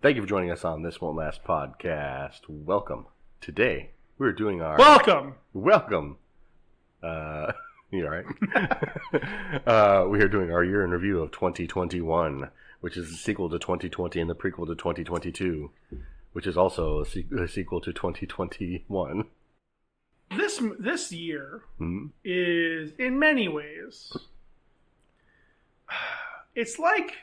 Thank you for joining us on This Won't Last podcast. Welcome. Today, we're doing our... Welcome! You alright? We are doing our year in review of 2021, which is the sequel to 2020 and the prequel to 2022, which is also a sequel to 2021. This year is, in many ways, it's like...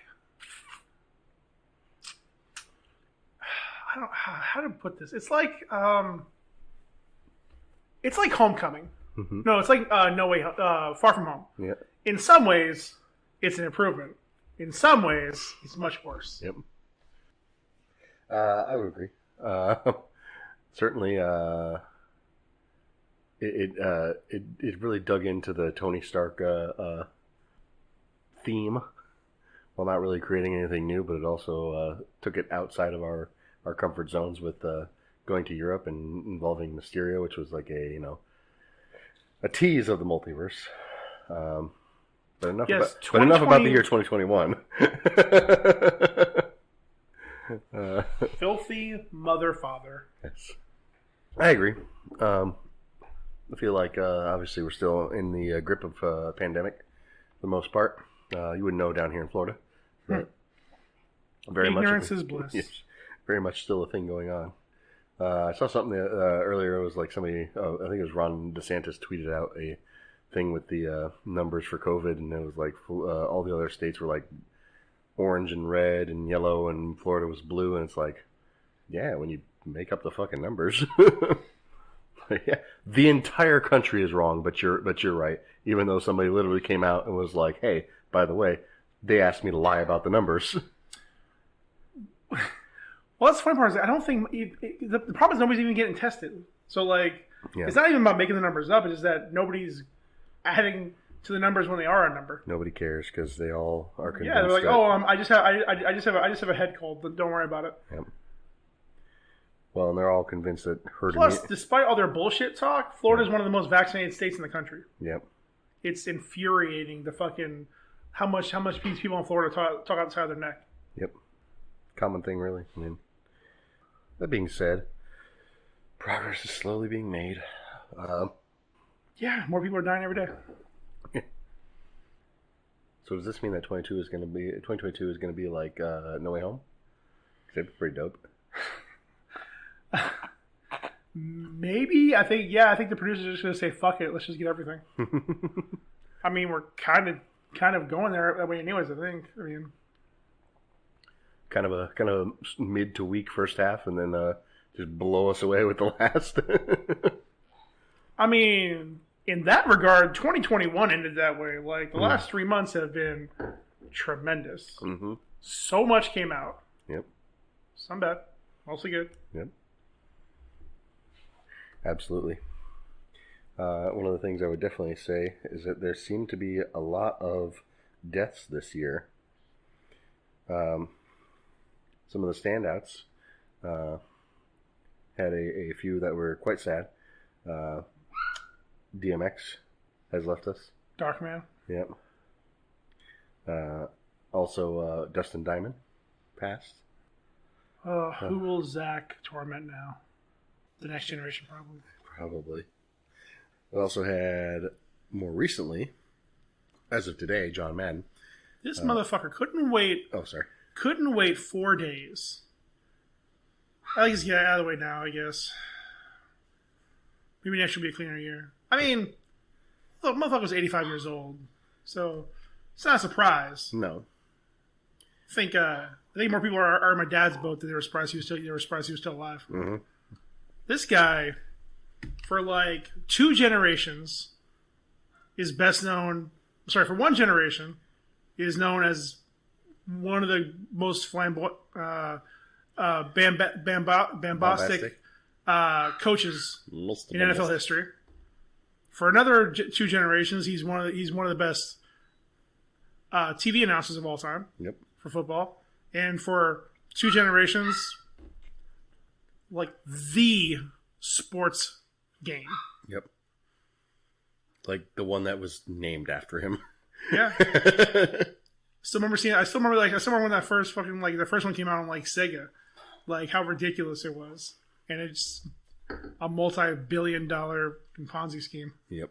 I don't know how to put this. It's like Homecoming. Mm-hmm. No, it's like No Way, Far From Home. Yeah. In some ways, it's an improvement. In some ways, it's much worse. Yep. I would agree. Certainly, it really dug into the Tony Stark theme, while not really creating anything new. But it also took it outside of our comfort zones with going to Europe and involving Mysterio, which was like a tease of the multiverse. But enough about the year 2021. Filthy mother father. Yes, I agree. I feel like obviously we're still in the grip of a pandemic for the most part. You wouldn't know down here in Florida. But Ignorance is bliss. Yes, very much still a thing going on. I saw something earlier. It was like somebody, I think it was Ron DeSantis, tweeted out a thing with the numbers for COVID, and it was like all the other states were like orange and red and yellow, and Florida was blue. And it's like, yeah, when you make up the fucking numbers, yeah, the entire country is wrong. But you're right. Even though somebody literally came out and was like, hey, by the way, they asked me to lie about the numbers. Well, that's the funny part. Is I don't think the problem is nobody's even getting tested. So, like, It's not even about making the numbers up. It's just that nobody's adding to the numbers when they are a number. Nobody cares because they all are convinced. Yeah, they're like, I just have a head cold. Don't worry about it. Yep. Well, and they're all convinced that herd Plus, despite all their bullshit talk, Florida is one of the most vaccinated states in the country. Yep. It's infuriating the fucking how much these people in Florida talk outside their neck. Yep. Common thing, really. I mean, that being said, progress is slowly being made. Yeah, more people are dying every day. So does this mean that 2022 is going to be like No Way Home? Because that'd be pretty dope. Maybe. I think the producers are just going to say, fuck it, let's just get everything. I mean, we're kind of going there that way anyways, I think. I mean, kind of a mid to weak first half, and then just blow us away with the last. I mean, in that regard, 2021 ended that way. Like, the last 3 months have been tremendous. Mm-hmm. So much came out. Yep. Some bad. Mostly good. Yep. Absolutely. One of the things I would definitely say is that there seemed to be a lot of deaths this year. Some of the standouts had a few that were quite sad. DMX has left us. Darkman. Yep. Also, Dustin Diamond passed. Who will Zach torment now? The next generation, probably. Probably. We also had, more recently, as of today, John Madden. This motherfucker couldn't wait. Oh, sorry. Couldn't wait 4 days. I think he's getting out of the way now, I guess. Maybe next will be a cleaner year. I mean, the motherfucker was 85 years old, so it's not a surprise. No. I think more people are in my dad's boat than they were surprised he was still alive. Mm-hmm. This guy, for like 2 generations, is best known. Sorry, for 1 generation, is known as one of the most flamboyant, bombastic coaches in NFL history. For another 2 generations, he's one of the best TV announcers of all time. Yep. For football, and for 2 generations, like the sports game. Yep. Like the one that was named after him. Yeah. I still remember when that first fucking the first one came out on like Sega. like how ridiculous it was, and it's a multi-billion-dollar Ponzi scheme. Yep.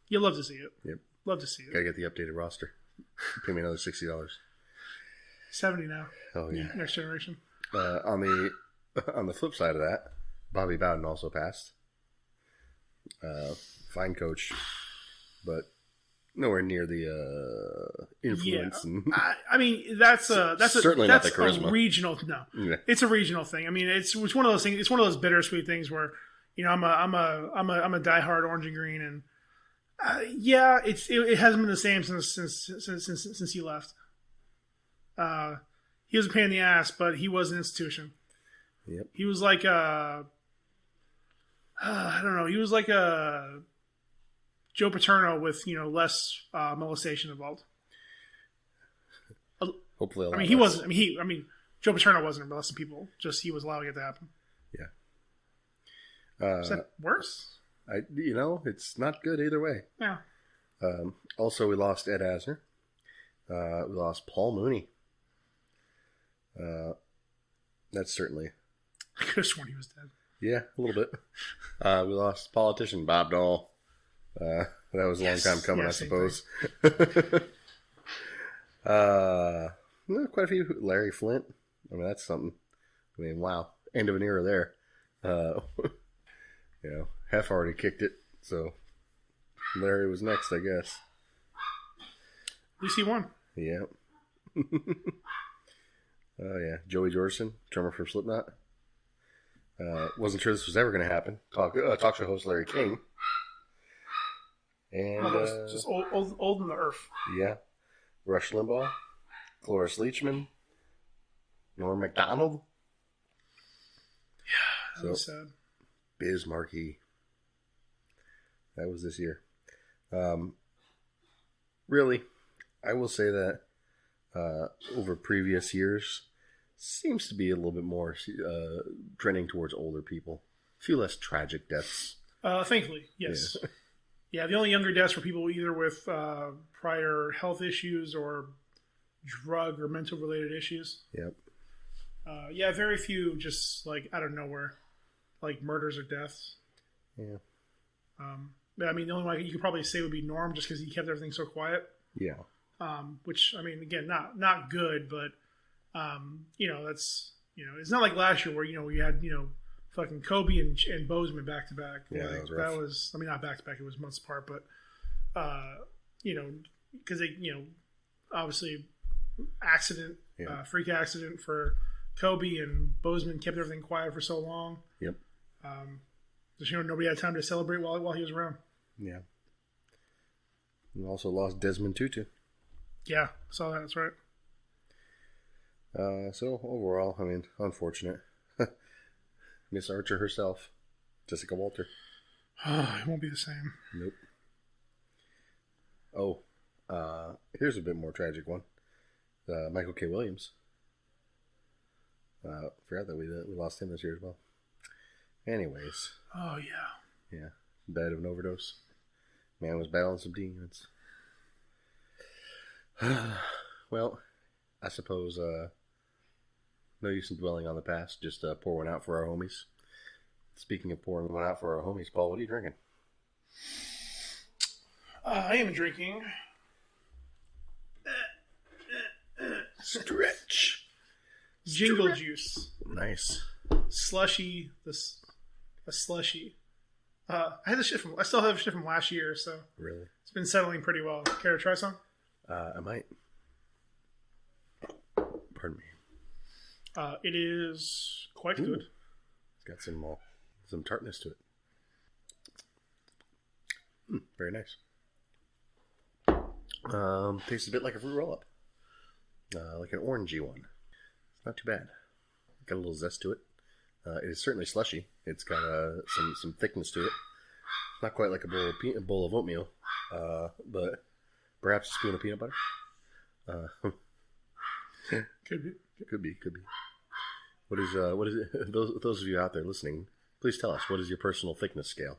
You'll love to see it. Yep. Love to see it. Gotta get the updated roster. Pay me another $60. 70 now. Oh yeah. Next generation. On the flip side of that, Bobby Bowden also passed. Fine coach, but nowhere near the influence. Yeah. And I mean, that's certainly not the charisma. A regional. No, Yeah. It's a regional thing. I mean, it's one of those things. It's one of those bittersweet things where, I'm a diehard Orange and Green, and yeah, it hasn't been the same since he left. He was a pain in the ass, but he was an institution. Yep. He was like I don't know. He was like a Joe Paterno with less molestation involved. Hopefully, I mean, he wasn't. I mean, Joe Paterno wasn't molesting people. Just he was allowing it to happen. Yeah. Is that worse? It's not good either way. Yeah. Also, we lost Ed Asner. We lost Paul Mooney. That's certainly. I could have sworn he was dead. Yeah, a little bit. We lost politician Bob Dole. That was a long time coming, I suppose. Quite a few. Larry Flint. I mean, that's something. I mean, wow. End of an era there. Hef already kicked it, so Larry was next, I guess. At least he won. Yeah. Oh, yeah. Joey Jordison, drummer from Slipknot. Wasn't sure this was ever going to happen. Talk show host Larry King. And just old in the earth. Yeah. Rush Limbaugh, Cloris Leachman, Norm Macdonald. Yeah, that was sad. Biz Markie. That was this year. Really, I will say that over previous years, seems to be a little bit more trending towards older people. A few less tragic deaths. Thankfully, yes. Yeah, the only younger deaths were people either with prior health issues or drug or mental related issues. Yep. Yeah, very few just like out of nowhere, like murders or deaths. Yeah. But I mean, the only one you could probably say would be Norm, just because he kept everything so quiet. Yeah. Which I mean, again, not good, but that's it's not like last year where we had fucking Kobe and Bozeman back to back. Yeah, like, that was I mean, not back to back; it was months apart. But because they obviously accident, freak accident for Kobe, and Bozeman kept everything quiet for so long. Yep. Just nobody had time to celebrate while he was around. Yeah. We also lost Desmond Tutu. Yeah, saw that. That's right. So overall, I mean, unfortunate. Miss Archer herself, Jessica Walter. It won't be the same. Nope. Here's a bit more tragic one. Michael K. Williams. Forgot that we lost him this year as well. Anyways. Oh yeah. Yeah, died of an overdose. Man was battling some demons. Well, I suppose no use in dwelling on the past. Just pour one out for our homies. Speaking of pouring one out for our homies, Paul, what are you drinking? I am drinking. Stretch. Jingle juice. Nice. Slushy. A slushy. I still have shit from last year, so Really? It's been settling pretty well. Care to try some? I might. Pardon me. It is quite good. It's got some tartness to it. Very nice. Tastes a bit like a fruit roll-up. Like an orangey one. It's not too bad. Got a little zest to it. It is certainly slushy. It's got some thickness to it. Not quite like a bowl of oatmeal, but perhaps a spoon of peanut butter. Could be. Could be. What is it? Those of you out there listening, please tell us, what is your personal thickness scale?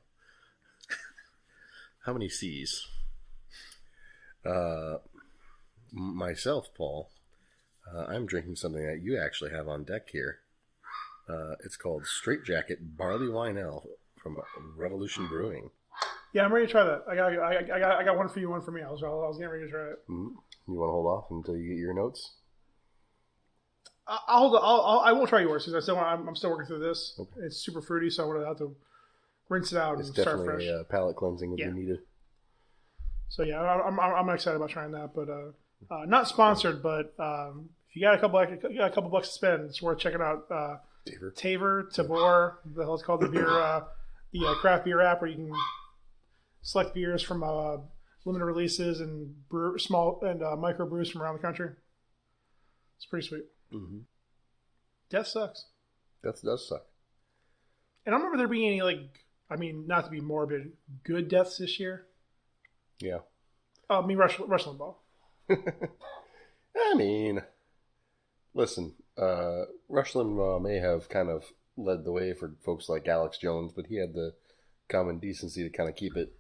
How many C's? Myself, Paul, I'm drinking something that you actually have on deck here. It's called Straight Jacket Barley Wine Ale from Revolution Brewing. Yeah, I'm ready to try that. I got one for you, one for me. I was getting ready to try it. Mm-hmm. You want to hold off until you get your notes? I won't try yours because I'm still working through this. Okay. It's super fruity, so I'm gonna have to rinse it out and start fresh. Definitely palate cleansing would be needed. So yeah, I'm excited about trying that, but not sponsored. But if you got a couple bucks to spend, it's worth checking out. Tavour, the hell it's called, the beer, the craft beer app where you can select beers from limited releases and small and micro brews from around the country. It's pretty sweet. Mm-hmm. Death sucks. Death does suck. And I don't remember there being any not to be morbid, good deaths this year. Yeah. I mean, Rush Limbaugh. I mean, listen, Rush Limbaugh may have kind of led the way for folks like Alex Jones, but he had the common decency to kind of keep it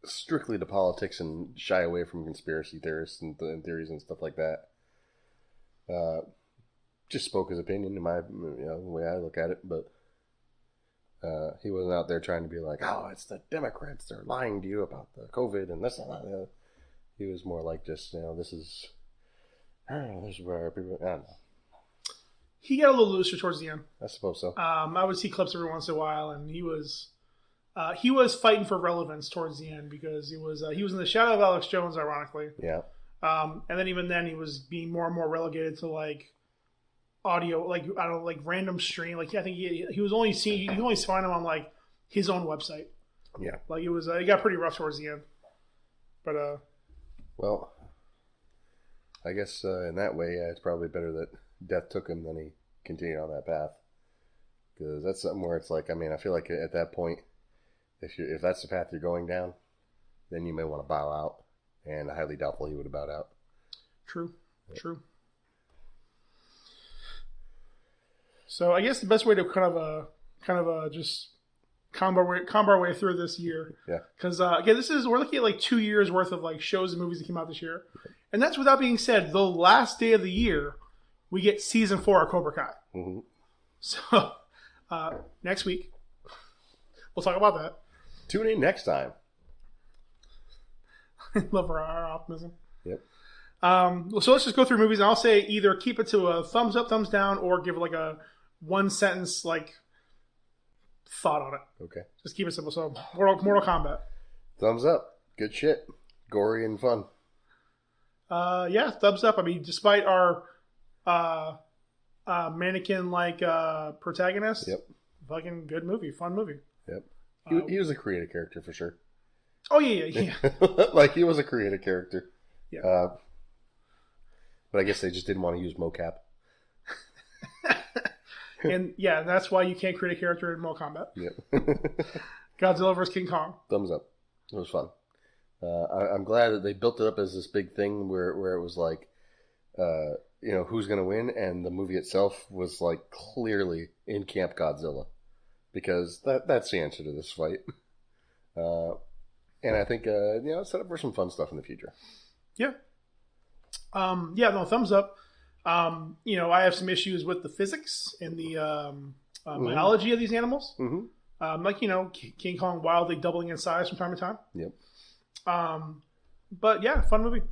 strictly to politics and shy away from conspiracy theorists and theories and stuff like that. Just spoke his opinion in the way I look at it, but he wasn't out there trying to be like, oh, it's the Democrats, they're lying to you about the COVID and this and that. He was more like just, this is where people, I don't know. He got a little looser towards the end. I suppose so. I would see clips every once in a while, and he was fighting for relevance towards the end because he was in the shadow of Alex Jones, ironically. Yeah. And then even then, he was being more and more relegated to audio, random stream. I think you can only find him on his own website. Yeah. It got pretty rough towards the end. But well, I guess in that way, it's probably better that death took him than he continued on that path. Because that's something where it's like, I mean, I feel like at that point, if that's the path you're going down, then you may want to bow out. And I highly doubtful he would have bowed out. True. So I guess the best way to kind of just combo our way through this year. Yeah. Because again, we're looking at 2 years worth of shows and movies that came out this year, and that's without being said. The last day of the year, we get season 4 of Cobra Kai. Mm-hmm. So next week, we'll talk about that. Tune in next time. Love our optimism. Yep. So let's just go through movies, and I'll say either keep it to a thumbs up, thumbs down, or give it a one sentence thought on it. Okay. Just keep it simple. So Mortal Kombat. Thumbs up. Good shit. Gory and fun. Yeah, thumbs up. I mean, despite our mannequin protagonist. Yep. Fucking good movie, fun movie. Yep. He was a creative character for sure. Oh yeah. He was a creative character. Yeah. But I guess they just didn't want to use mocap. And yeah, that's why you can't create a character in Mortal Kombat. Yep. Godzilla vs. King Kong. Thumbs up. It was fun. I'm glad that they built it up as this big thing where it was who's going to win, and the movie itself was clearly in Camp Godzilla, because that's the answer to this fight. And I think set up for some fun stuff in the future. Yeah. Thumbs up. I have some issues with the physics and the biology of these animals. Mm-hmm. King Kong wildly doubling in size from time to time. Yep. But yeah, fun movie.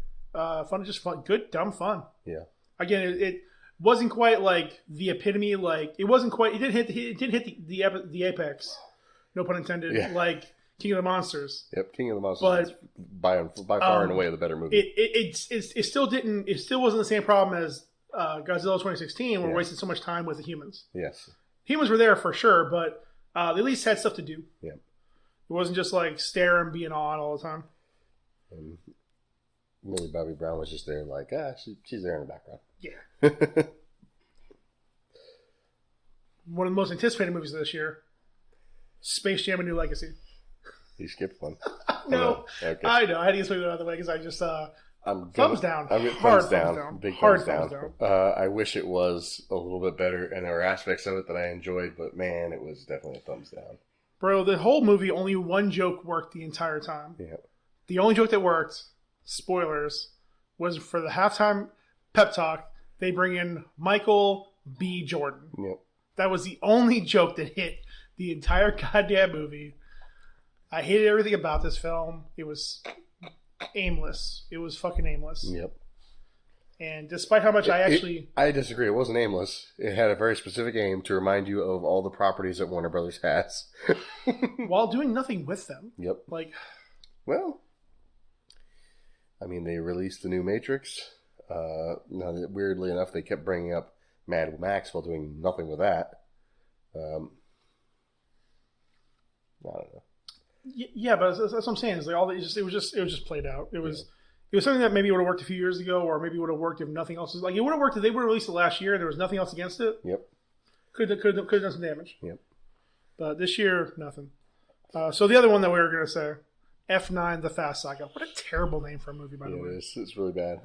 Just fun, good, dumb fun. Yeah. Again, it wasn't quite the epitome. It wasn't quite. It didn't hit the apex. No pun intended. Yeah. King of the Monsters. Yep, King of the Monsters is by far and away the better movie. It still didn't. It still wasn't the same problem as Godzilla 2016, where we wasted so much time with the humans. Yes. Humans were there for sure, but they at least had stuff to do. Yeah. It wasn't just stare and being on all the time. And Millie Bobby Brown was just there she's there in the background. Yeah. One of the most anticipated movies of this year, Space Jam: A New Legacy. You skipped one. No. Okay. I know. I had to get something out of the way because I just thumbs down. I'm Hard thumbs down. Big Hard thumbs down. I wish it was a little bit better, and there were aspects of it that I enjoyed, but man, it was definitely a thumbs down. Bro, the whole movie, only one joke worked the entire time. Yeah. The only joke that worked, spoilers, was for the halftime pep talk they bring in Michael B. Jordan. Yep. That was the only joke that hit the entire goddamn movie. I hated everything about this film. It was aimless. It was fucking aimless. Yep. And despite how much I disagree. It wasn't aimless. It had a very specific aim to remind you of all the properties that Warner Brothers has. while doing nothing with them. Yep. Like, well, I mean, they released the new Matrix. Now, weirdly enough, they kept bringing up Mad Max while doing nothing with that. I don't know. Yeah, but that's what I'm saying. Is like all it was just played out. It was something that maybe would have worked a few years ago, or maybe would have worked if nothing else was like it would have worked if they would have released it last year and there was nothing else against it. Yep. Could have done some damage. Yep. But this year, nothing. So the other one that we were gonna say, F9: The Fast Saga. What a terrible name for a movie, by the way. It's really bad.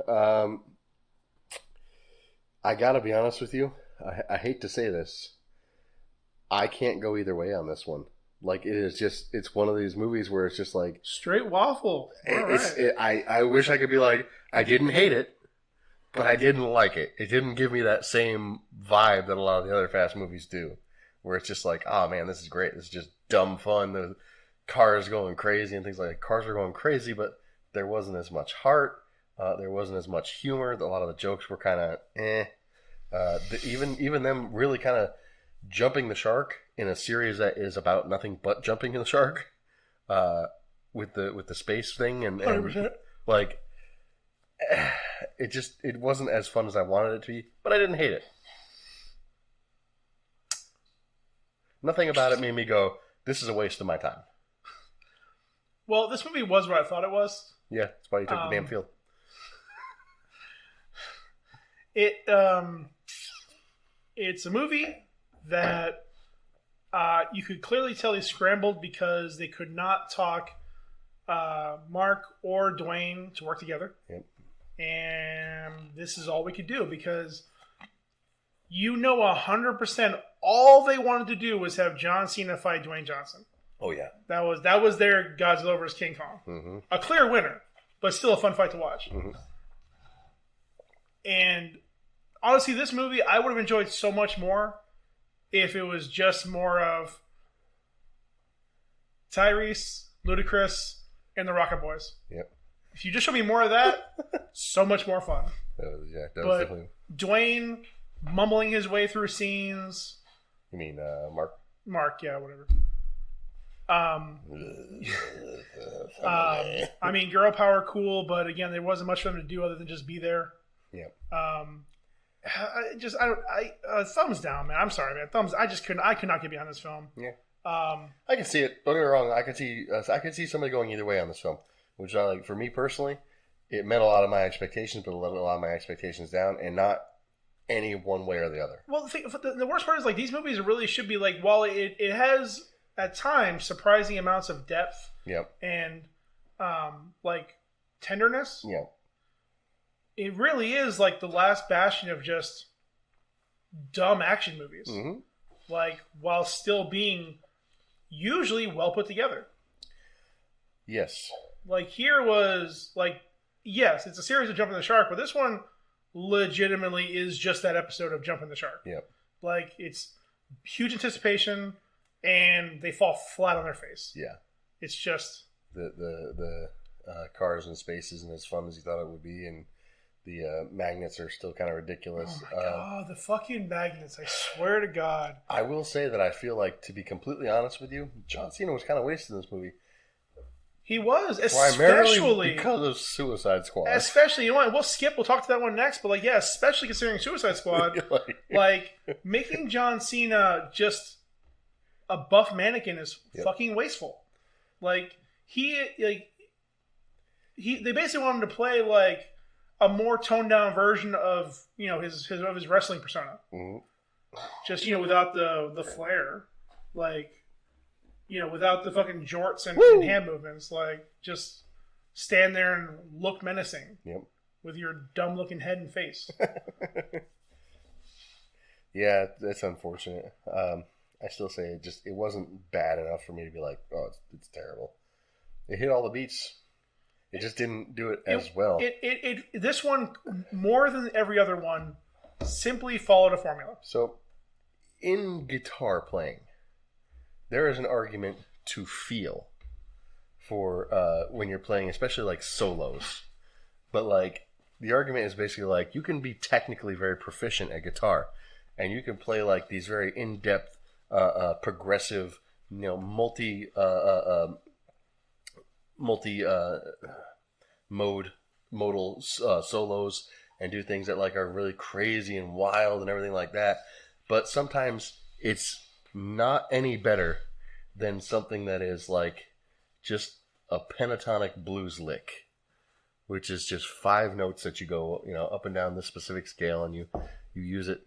I gotta be honest with you. I hate to say this. I can't go either way on this one. Like, it's one of these movies where it's just like... Straight waffle. I wish I could be like, I didn't hate it, but I didn't like it. It didn't give me that same vibe that a lot of the other Fast movies do. Where it's just like, oh man, this is great. This is just dumb fun. The cars going crazy and things like that. Cars were going crazy, but there wasn't as much heart. There wasn't as much humor. A lot of the jokes were kind of even them really kind of jumping the shark in a series that is about nothing but jumping in the shark, with the space thing and 100%. Like it wasn't as fun as I wanted it to be, but I didn't hate it. Nothing about it made me go, "This is a waste of my time." Well, this movie was what I thought it was. Yeah, that's why you took the damn field. It's a movie that you could clearly tell they scrambled because they could not talk Mark or Dwayne to work together. Yep. And this is all we could do because 100% all they wanted to do was have John Cena fight Dwayne Johnson. Oh yeah. That was their Godzilla vs. King Kong. Mm-hmm. A clear winner, but still a fun fight to watch. Mm-hmm. And honestly, this movie I would have enjoyed so much more if it was just more of Tyrese, Ludacris, and the Rocket Boys. Yep. If you just show me more of that, so much more fun. That was But definitely... Dwayne mumbling his way through scenes. You mean Mark? Mark, yeah, whatever. I mean, girl power, cool, but again, there wasn't much for them to do other than just be there. Yep. Thumbs down, man. I'm sorry, man. I could not get behind this film. Yeah. I can see it. Don't get me wrong. I can see somebody going either way on this film, which I like. For me personally, it met a lot of my expectations, but let a lot of my expectations down, and not any one way or the other. Well, the worst part is like these movies really should be like, while it has at times surprising amounts of depth. Yep. And like tenderness. Yeah. It really is like the last bastion of just dumb action movies. Mm-hmm. Like, while still being usually well put together. Yes. Like, here was, like, yes, it's a series of Jumping the Shark, but this one legitimately is just that episode of Jumping the Shark. Yep. Like, it's huge anticipation, and they fall flat on their face. Yeah. It's just... The cars and space isn't as fun as you thought it would be, and the magnets are still kind of ridiculous. Oh my god, the fucking magnets! I swear to God. I will say that I feel like, to be completely honest with you, John Cena was kind of wasted in this movie. He was, primarily especially because of Suicide Squad. Especially, you know what? We'll talk to that one next. But like, yeah, especially considering Suicide Squad, like making John Cena just a buff mannequin is fucking wasteful. Like they basically want him to play like a more toned down version of his wrestling persona. Mm-hmm. Just without the flair, like without the fucking jorts and hand movements, like just stand there and look menacing. Yep. With your dumb looking head and face. Yeah, that's unfortunate. I still say it wasn't bad enough for me to be like, oh, it's terrible. It hit all the beats. It just didn't do it as well. This one, more than every other one, Simply follow the formula. So, in guitar playing, there is an argument to feel for when you're playing, especially like solos. But like the argument is basically like you can be technically very proficient at guitar, and you can play like these very in-depth, progressive, multi modal solos, and do things that like are really crazy and wild and everything like that. But sometimes it's not any better than something that is like just a pentatonic blues lick, which is just 5 notes that you go, up and down this specific scale, and you use it,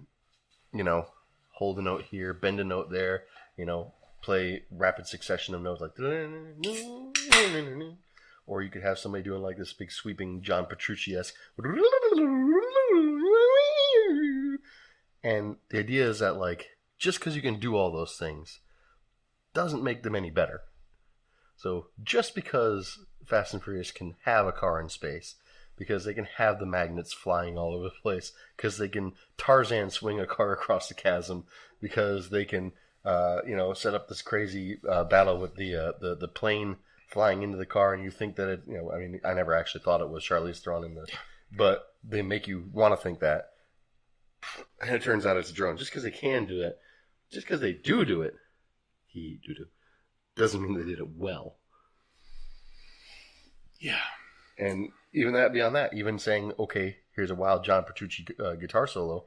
hold a note here, bend a note there, play rapid succession of notes like, or you could have somebody doing like this big sweeping John Petrucci-esque, and the idea is that like just because you can do all those things doesn't make them any better. So just because Fast and Furious can have a car in space, because they can have the magnets flying all over the place, because they can Tarzan swing a car across the chasm, because they can set up this crazy battle with the plane flying into the car, and you think that it, I never actually thought it was Charlize Theron but they make you want to think that, and it turns out it's a drone. Just because they can do that, just because they do it, doesn't mean they did it well. Yeah. And even that, beyond that, even saying, okay, here's a wild John Petrucci guitar solo,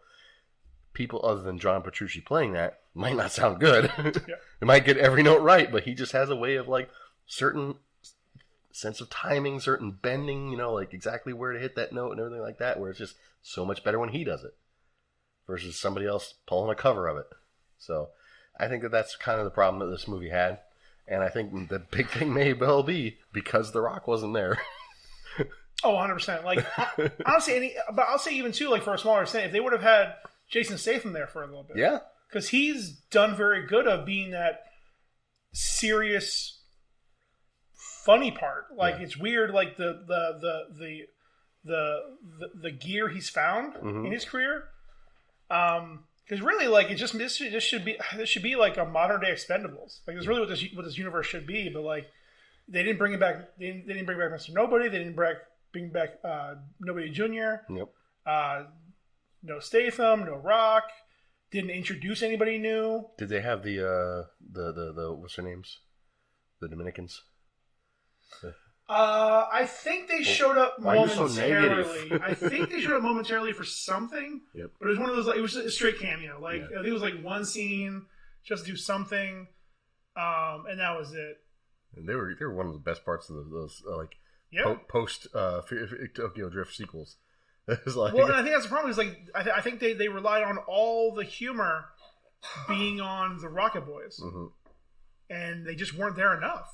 people other than John Petrucci playing that might not sound good. Yeah. They might get every note right, but he just has a way of like certain sense of timing, certain bending, like exactly where to hit that note and everything like that, where it's just so much better when he does it versus somebody else pulling a cover of it. So I think that's kind of the problem that this movie had. And I think the big thing may well be because The Rock wasn't there. Oh, 100%. Like, honestly, but I'll say even too, like for a smaller extent, if they would have had Jason Statham there for a little bit. Yeah. Because he's done very good of being that serious, funny part. Like, it's weird, like the gear he's found in his career. Because really, like, this should be like a modern day Expendables. Like, that's really what this universe should be. But like, they didn't bring it back. They didn't bring back Mr. Nobody. They didn't bring back Nobody Jr. Yep. No Statham. No Rock. Didn't introduce anybody new. Did they have the what's their names? The Dominicans. I think they showed up momentarily. So I think they showed up momentarily for something. Yep. But it was one of those. Like, it was a straight cameo. Like, I think it was like one scene, just do something, and that was it. And they were one of the best parts of those post Tokyo Drift sequels. It was like, well, and I think that's the problem. Is like I think they relied on all the humor being on the Rocket Boys, and they just weren't there enough.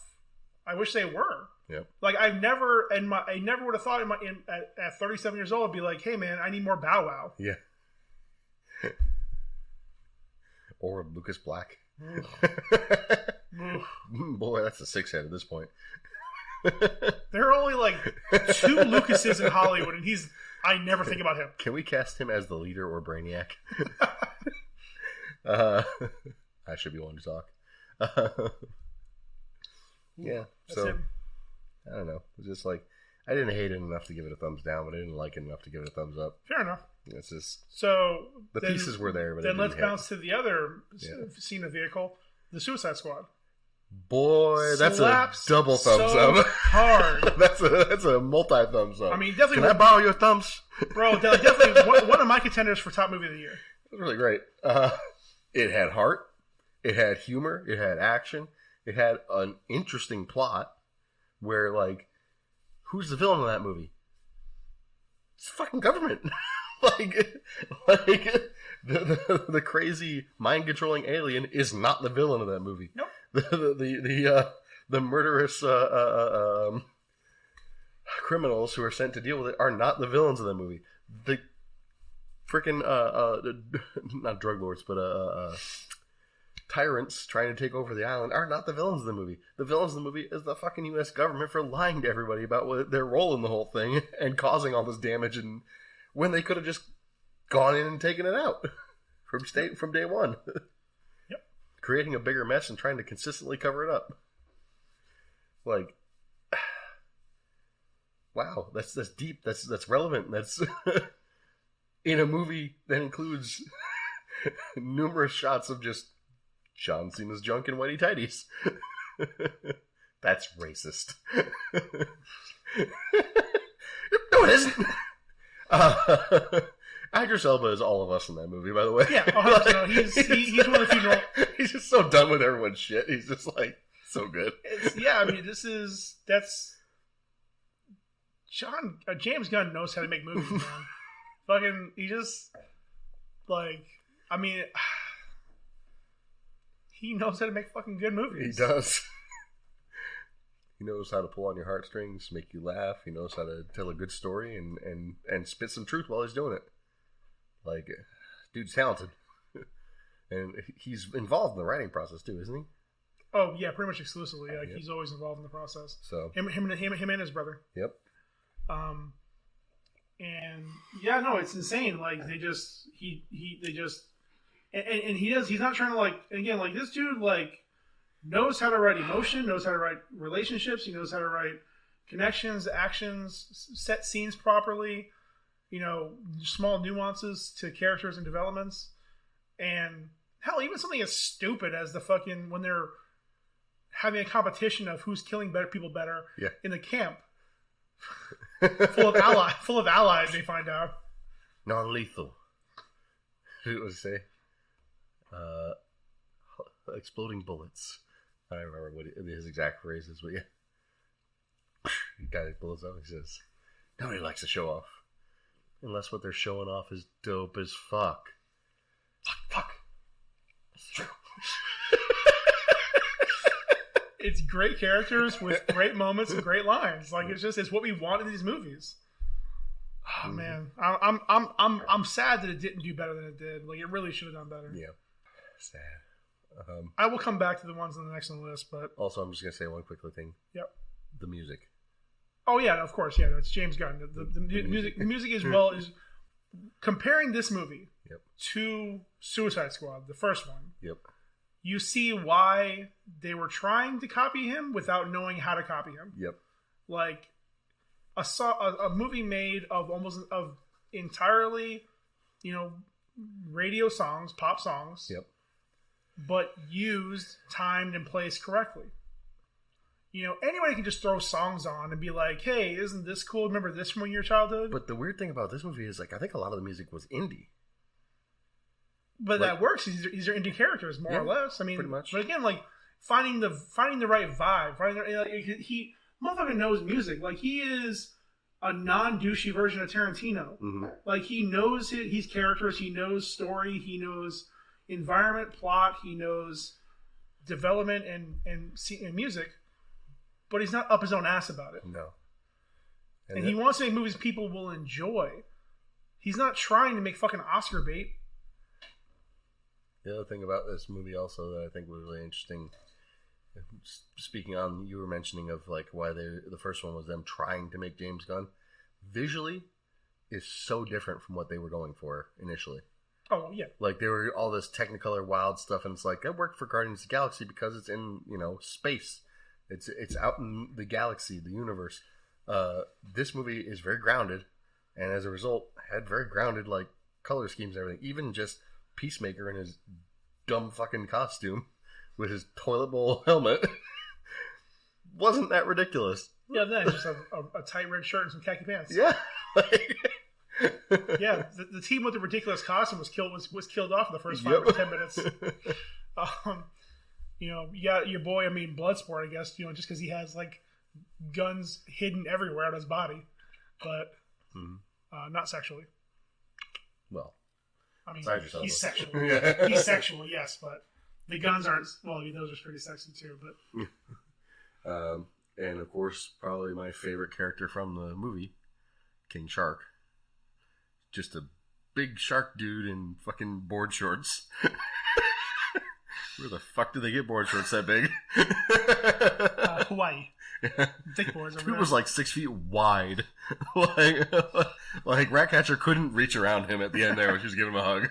I wish they were. Yep. Like I never would have thought at 37 years old, I'd be like, hey man, I need more Bow Wow. Yeah. Or Lucas Black. Boy, that's a 6-head at this point. There are only like 2 Lucases in Hollywood, and I never think about him. Can we cast him as the leader or Brainiac? I should be one to talk. Yeah, That's so him. I don't know. It's just like I didn't hate it enough to give it a thumbs down, but I didn't like it enough to give it a thumbs up. Fair enough. It's just so the pieces were there, but then let's bounce to the other Cena vehicle, the Suicide Squad. Boy, that's a double thumbs up. Hard. that's a multi thumbs up. I mean, definitely. Can I borrow your thumbs, bro? Definitely one of my contenders for top movie of the year. It was really great. It had heart. It had humor. It had action. It had an interesting plot where, like, who's the villain in that movie? It's the fucking government. like the crazy mind controlling alien is not the villain of that movie. Nope. The murderous criminals who are sent to deal with it are not the villains of that movie. The freaking not drug lords, but tyrants trying to take over the island are not the villains of the movie. The villains of the movie is the fucking U.S. government for lying to everybody about their role in the whole thing and causing all this damage, and when they could have just gone in and taken it out from day one. Yep. Creating a bigger mess and trying to consistently cover it up. Like, wow, that's deep. That's relevant. That's in a movie that includes numerous shots of just John Cena's junk and whitey tighties. That's racist. No, it isn't. Idris Elba is all of us in that movie, by the way. Yeah, he's one of the few. He's just so done with everyone's shit. He's just like so good. I mean, that's James Gunn knows how to make movies, man. Fucking, he just like, I mean, he knows how to make fucking good movies. He does. He knows how to pull on your heartstrings, make you laugh. He knows how to tell a good story and spit some truth while he's doing it. Like, dude's talented. And he's involved in the writing process too, isn't he? Oh yeah, pretty much exclusively. Like, he's always involved in the process. So him and his brother. Yep. And yeah, no, it's insane. Like, they just he's not trying to, like, again, like, this dude, like, knows how to write emotion, knows how to write relationships, he knows how to write connections, actions, set scenes properly, you know, small nuances to characters and developments. And hell, even something as stupid as the fucking, when they're having a competition of who's killing people better in the camp. full of allies, they find out. Non-lethal. What did it say? Exploding bullets. I don't remember what his exact phrase is, but yeah. The guy that blows up, he says, nobody likes to show off. Unless what they're showing off is dope as fuck. Fuck. That's true. It's great characters with great moments and great lines. Like, it's what we want in these movies. Oh man, I'm sad that it didn't do better than it did. Like, it really should have done better. Yeah, sad. I will come back to the ones on the next on the list, but also I'm just gonna say one quick thing. Yep. The music. Oh yeah, of course, yeah. That's James Gunn. The music is comparing this movie to Suicide Squad, the first one. Yep. You see why they were trying to copy him without knowing how to copy him. Yep. Like a movie made of entirely, you know, radio songs, pop songs. Yep. But used, timed, and placed correctly. You know, anybody can just throw songs on and be like, hey, isn't this cool? Remember this from your childhood? But the weird thing about this movie is, like, I think a lot of the music was indie. But that works. These are indie characters, more or less. I mean, pretty much. But again, like, finding the right vibe. He motherfucker knows music. Like, he is a non-douchey version of Tarantino. Mm-hmm. Like, he knows he's characters. He knows story. He knows environment, plot. He knows development and music. But he's not up his own ass about it. No. And he wants to make movies people will enjoy. He's not trying to make fucking Oscar bait. The other thing about this movie also that I think was really interesting, speaking on, you were mentioning of like why the first one was them trying to make James Gunn, visually is so different from what they were going for initially. Oh, yeah. Like, there were all this Technicolor wild stuff, and it's like, I worked for Guardians of the Galaxy because it's in, you know, space. It's out in the galaxy, the universe. This movie is very grounded, and as a result, had very grounded, like, color schemes and everything. Even just Peacemaker in his dumb fucking costume with his toilet bowl helmet wasn't that ridiculous. Yeah, then just a tight red shirt and some khaki pants. Yeah. Yeah, the team with the ridiculous costume was killed off in the first 5 or 10 minutes. You know, you got your boy, Bloodsport, I guess, you know, just because he has, like, guns hidden everywhere on his body. But not sexually. Well, I mean, he's sexual. He's sexual, yes, but the guns aren't. Well, those are pretty sexy too. But and of course, probably my favorite character from the movie, King Shark. Just a big shark dude in fucking board shorts. Where the fuck did they get board shorts that big? Hawaii. Thick boys over Dude there. was like 6 feet wide. like Ratcatcher couldn't reach around him at the end there when she was giving him a hug.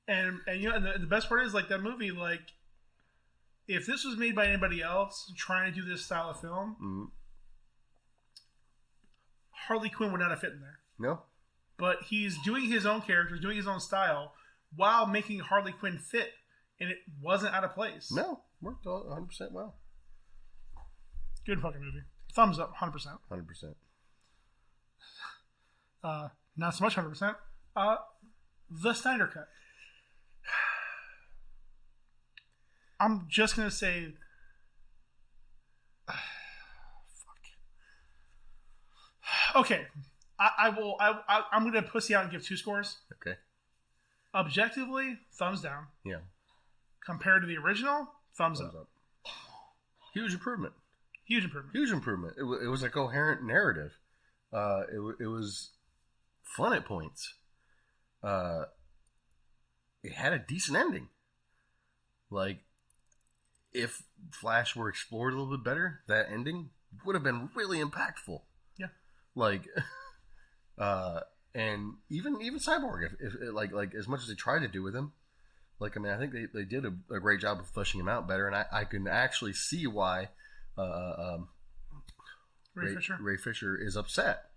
And you know, and the best part is, like, that movie, like, if this was made by anybody else trying to do this style of film, Harley Quinn would not have fit in there. No. But he's doing his own character, doing his own style, while making Harley Quinn fit, and it wasn't out of place. No, worked 100% well. Good fucking movie. Thumbs up, 100%. 100%. Not so much 100%. The Snider Cut. I'm just gonna say, fuck. Okay, I will. I'm gonna pussy out and give 2 scores. Okay. Objectively, thumbs down. Yeah. Compared to the original, thumbs up. Huge improvement. Huge improvement. Huge improvement. It was a coherent narrative. It was fun at points. It had a decent ending. Like, if Flash were explored a little bit better, that ending would have been really impactful. Yeah. Like, and even Cyborg, if like as much as they tried to do with him, like, I mean, I think they did a great job of fleshing him out better, and I can actually see why Ray Fisher is upset.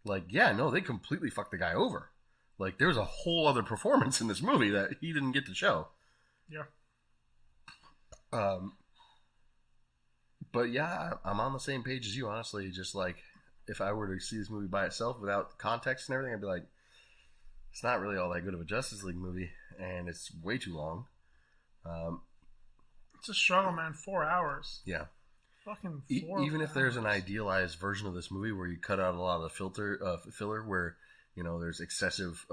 Like, yeah, no, they completely fucked the guy over. Like, there's a whole other performance in this movie that he didn't get to show. Yeah. But yeah, I'm on the same page as you, honestly. Just like, if I were to see this movie by itself without context and everything, I'd be like, it's not really all that good of a Justice League movie, and it's way too long. It's a struggle, man. 4 hours. Yeah. Fucking 4 Even if hours. there's an idealized version of this movie where you cut out a lot of the filler where, you know, there's excessive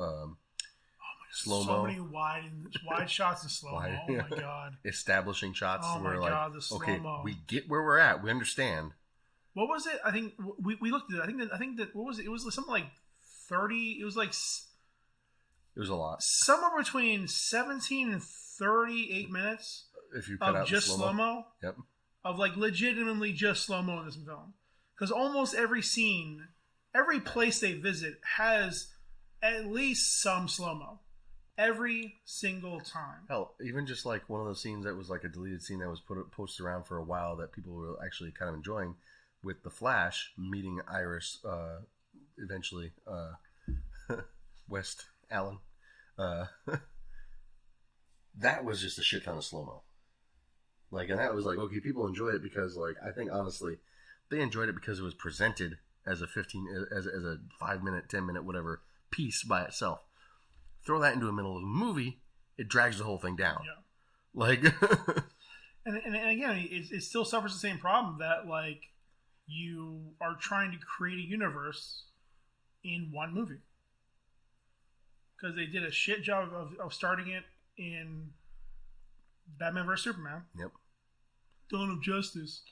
slow-mo. So many wide shots in slow-mo. Oh, my God. Establishing shots. Oh, my God, the slow-mo. Okay, we get where we're at. We understand. What was it? I think we looked at it. I think that what was it? It was something like 30. It was like... It was a lot. Somewhere between 17 and 38 minutes if you cut of out just the slow-mo. Yep. Of, like, legitimately just slow-mo in this film. Because almost every scene, every place they visit has at least some slow-mo. Every single time. Hell, even just like one of those scenes that was like a deleted scene that was posted around for a while that people were actually kind of enjoying, with the Flash meeting Iris, eventually, West Allen. That was just a shit ton of slow-mo. Like, and that was like, okay, people enjoy it because, like, I think honestly, they enjoyed it because it was presented as a 5-minute, 10-minute, whatever piece by itself. Throw that into the middle of the movie, it drags the whole thing down. Yeah. Like, and again, it still suffers the same problem that, like, you are trying to create a universe in one movie. Because they did a shit job of starting it in Batman vs. Superman. Yep. Dawn of Justice.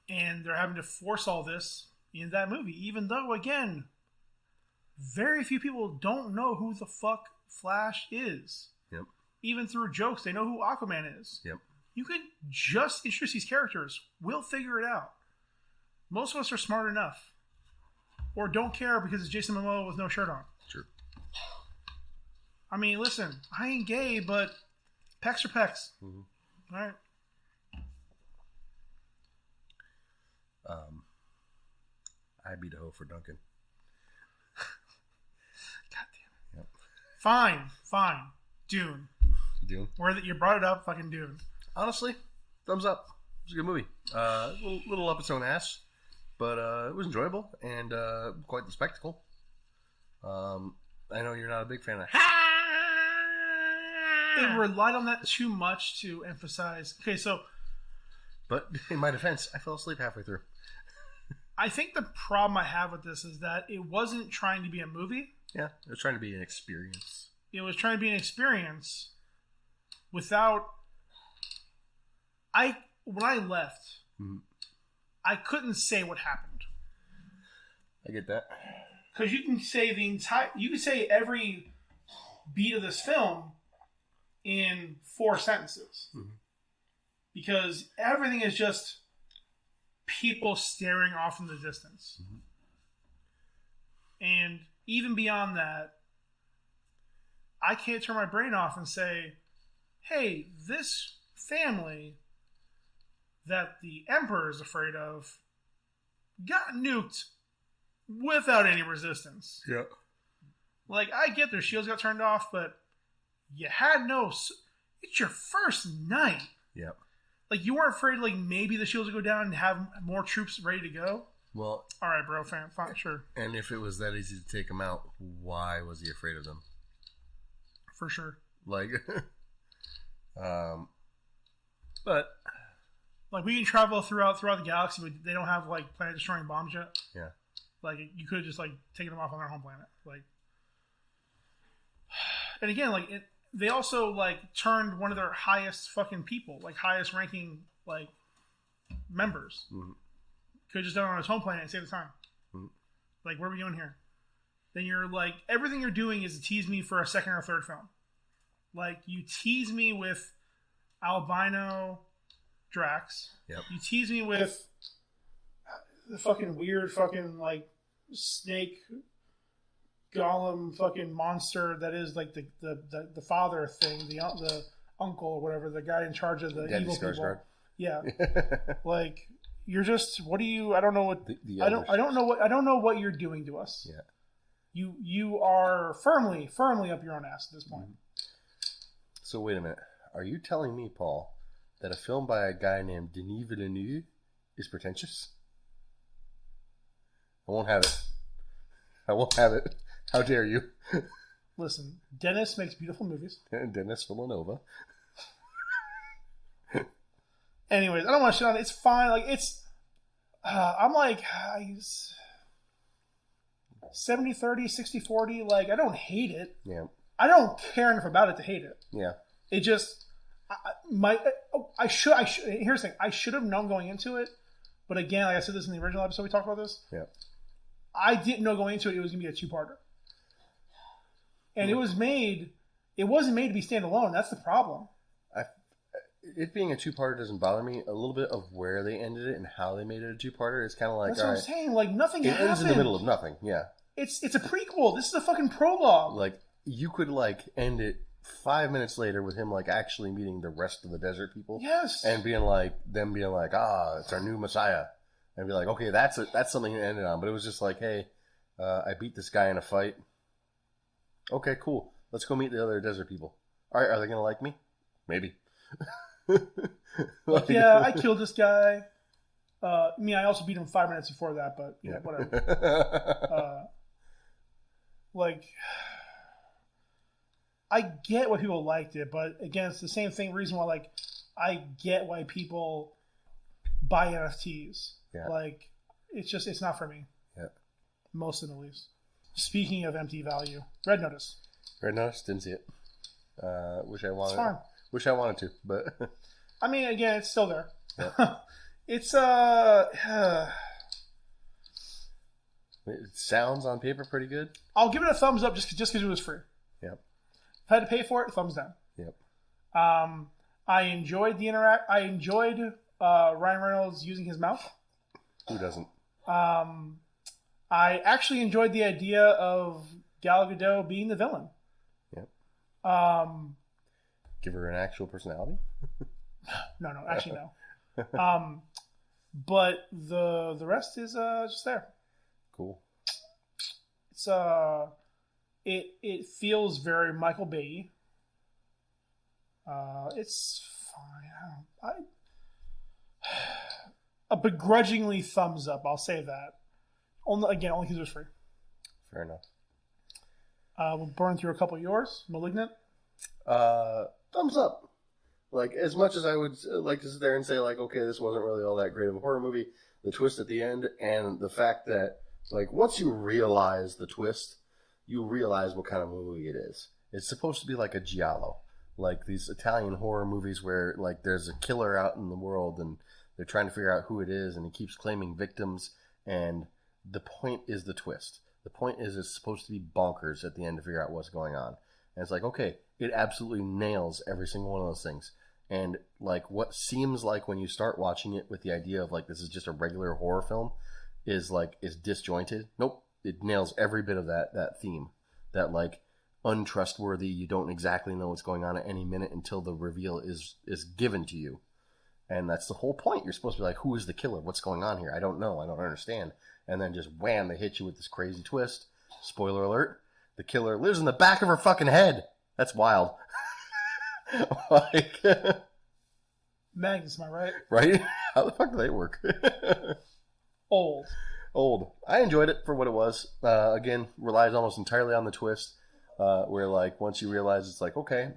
And they're having to force all this in that movie. Even though, again, very few people don't know who the fuck Flash is. Yep. Even through jokes, they know who Aquaman is. Yep. You could just introduce these characters. We'll figure it out. Most of us are smart enough. Or don't care because it's Jason Momoa with no shirt on. Sure. I mean, listen, I ain't gay, but pecs are pecs. Mm-hmm. All right. I'd be the hoe for Duncan. God damn it. Yep. Fine. Dune. Where that you brought it up, fucking Dune. Honestly, thumbs up. It was a good movie. Little up its own ass, but it was enjoyable and quite the spectacle. I know you're not a big fan of It relied on that too much to emphasize. Okay, so... But in my defense, I fell asleep halfway through. I think the problem I have with this is that it wasn't trying to be a movie. Yeah, it was trying to be an experience. It was trying to be an experience without... When I left, I couldn't say what happened. I get that. Because you can say every beat of this film in 4 sentences. Mm-hmm. because everything is just people staring off in the distance. Mm-hmm. And even beyond that, I can't turn my brain off and say, hey, this family that the Emperor is afraid of got nuked without any resistance. Yeah. Like, I get their shields got turned off, but you had no... It's your first night. Yep. Like, you weren't afraid, like, maybe the shields would go down and have more troops ready to go? Well... All right, bro, fine, sure. And if it was that easy to take them out, why was he afraid of them? For sure. Like... But... Like, we can travel throughout the galaxy, but they don't have, like, planet-destroying bombs yet. Yeah. Like, you could have just, like, taken them off on their home planet. Like... And again, like... They also, like, turned one of their highest fucking people, like, highest ranking, like, members. Mm-hmm. Could have just done it on his home planet and saved the time. Mm-hmm. Like, what are we doing here? Then you're, like, everything you're doing is to tease me for a second or third film. Like, you tease me with albino Drax. Yep. You tease me with the fucking weird fucking, like, snake... Golem fucking monster that is like the father thing, the uncle or whatever, the guy in charge of the evil people. Yeah, like you're just. What do you? I don't know what. I don't know what you're doing to us. Yeah. You are firmly up your own ass at this point. So wait a minute. Are you telling me, Paul, that a film by a guy named Denis Villeneuve is pretentious? I won't have it. How dare you? Listen, Dennis makes beautiful movies. Dennis Villanova. Anyways, I don't want to shit on it. It's fine. Like, it's... I'm like... 70-30, 60-40. Like, I don't hate it. Yeah. I don't care enough about it to hate it. Yeah. It just... Here's the thing. I should have known going into it. But again, like I said this in the original episode, we talked about this. Yeah. I didn't know going into it was going to be a two-parter. And it wasn't made to be standalone. That's the problem. It being a two-parter doesn't bother me. A little bit of where they ended it and how they made it a two-parter is kind of like... That's what I'm saying. Like, nothing happened. It ends in the middle of nothing, yeah. It's a prequel. This is a fucking prologue. Like, you could, like, end it 5 minutes later with him, like, actually meeting the rest of the desert people. Yes. And being like, it's our new messiah. And be like, okay, that's something to end it on. But it was just like, hey, I beat this guy in a fight. Okay, cool. Let's go meet the other desert people. All right, are they going to like me? Maybe. Like, yeah, I killed this guy. I also beat him 5 minutes before that, but, you know, whatever. Like, I get why people liked it, but, again, it's the same reason why, like, I get why people buy NFTs. Yeah. Like, it's not for me. Yeah. Most of them, at least. Speaking of empty value, Red Notice. Red Notice, didn't see it. Wish I wanted. It's fine. Wish I wanted to, but. I mean, again, it's still there. Yeah. It's It sounds on paper pretty good. I'll give it a thumbs up just because it was free. Yep. If I had to pay for it, thumbs down. Yep. I enjoyed I enjoyed Ryan Reynolds using his mouth. Who doesn't? I actually enjoyed the idea of Gal Gadot being the villain. Yep. Give her an actual personality? No, actually no. But the rest is just there. Cool. It's it feels very Michael Bay. It's fine. A begrudgingly thumbs up. I'll say that. Only because it was free. Fair enough. We'll burn through a couple of yours. Malignant. Thumbs up. Like, as much as I would like to sit there and say, like, okay, this wasn't really all that great of a horror movie, the twist at the end and the fact that, like, once you realize the twist, you realize what kind of movie it is. It's supposed to be like a giallo. Like these Italian horror movies where, like, there's a killer out in the world and they're trying to figure out who it is and he keeps claiming victims, and the point is the twist. The point is it's supposed to be bonkers at the end to figure out what's going on. And it's like, okay, it absolutely nails every single one of those things. And like what seems like when you start watching it with the idea of like this is just a regular horror film is disjointed. Nope, it nails every bit of that theme. That like untrustworthy, you don't exactly know what's going on at any minute until the reveal is given to you. And that's the whole point. You're supposed to be like, who is the killer? What's going on here? I don't know. I don't understand. And then just wham, they hit you with this crazy twist. Spoiler alert. The killer lives in the back of her fucking head. That's wild. Like, Magnets, am I right? Right? How the fuck do they work? Old. I enjoyed it for what it was. Again, relies almost entirely on the twist. Where like once you realize it's like, okay,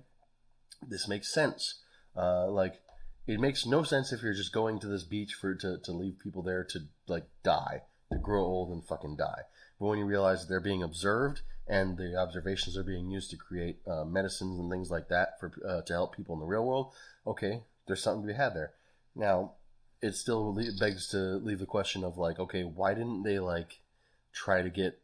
this makes sense. Like it makes no sense if you're just going to this beach to leave people there to like die, to grow old and fucking die. But when you realize that they're being observed and the observations are being used to create medicines and things like that for to help people in the real world, okay, there's something to be had there. Now, it still begs to leave the question of like, okay, why didn't they like try to get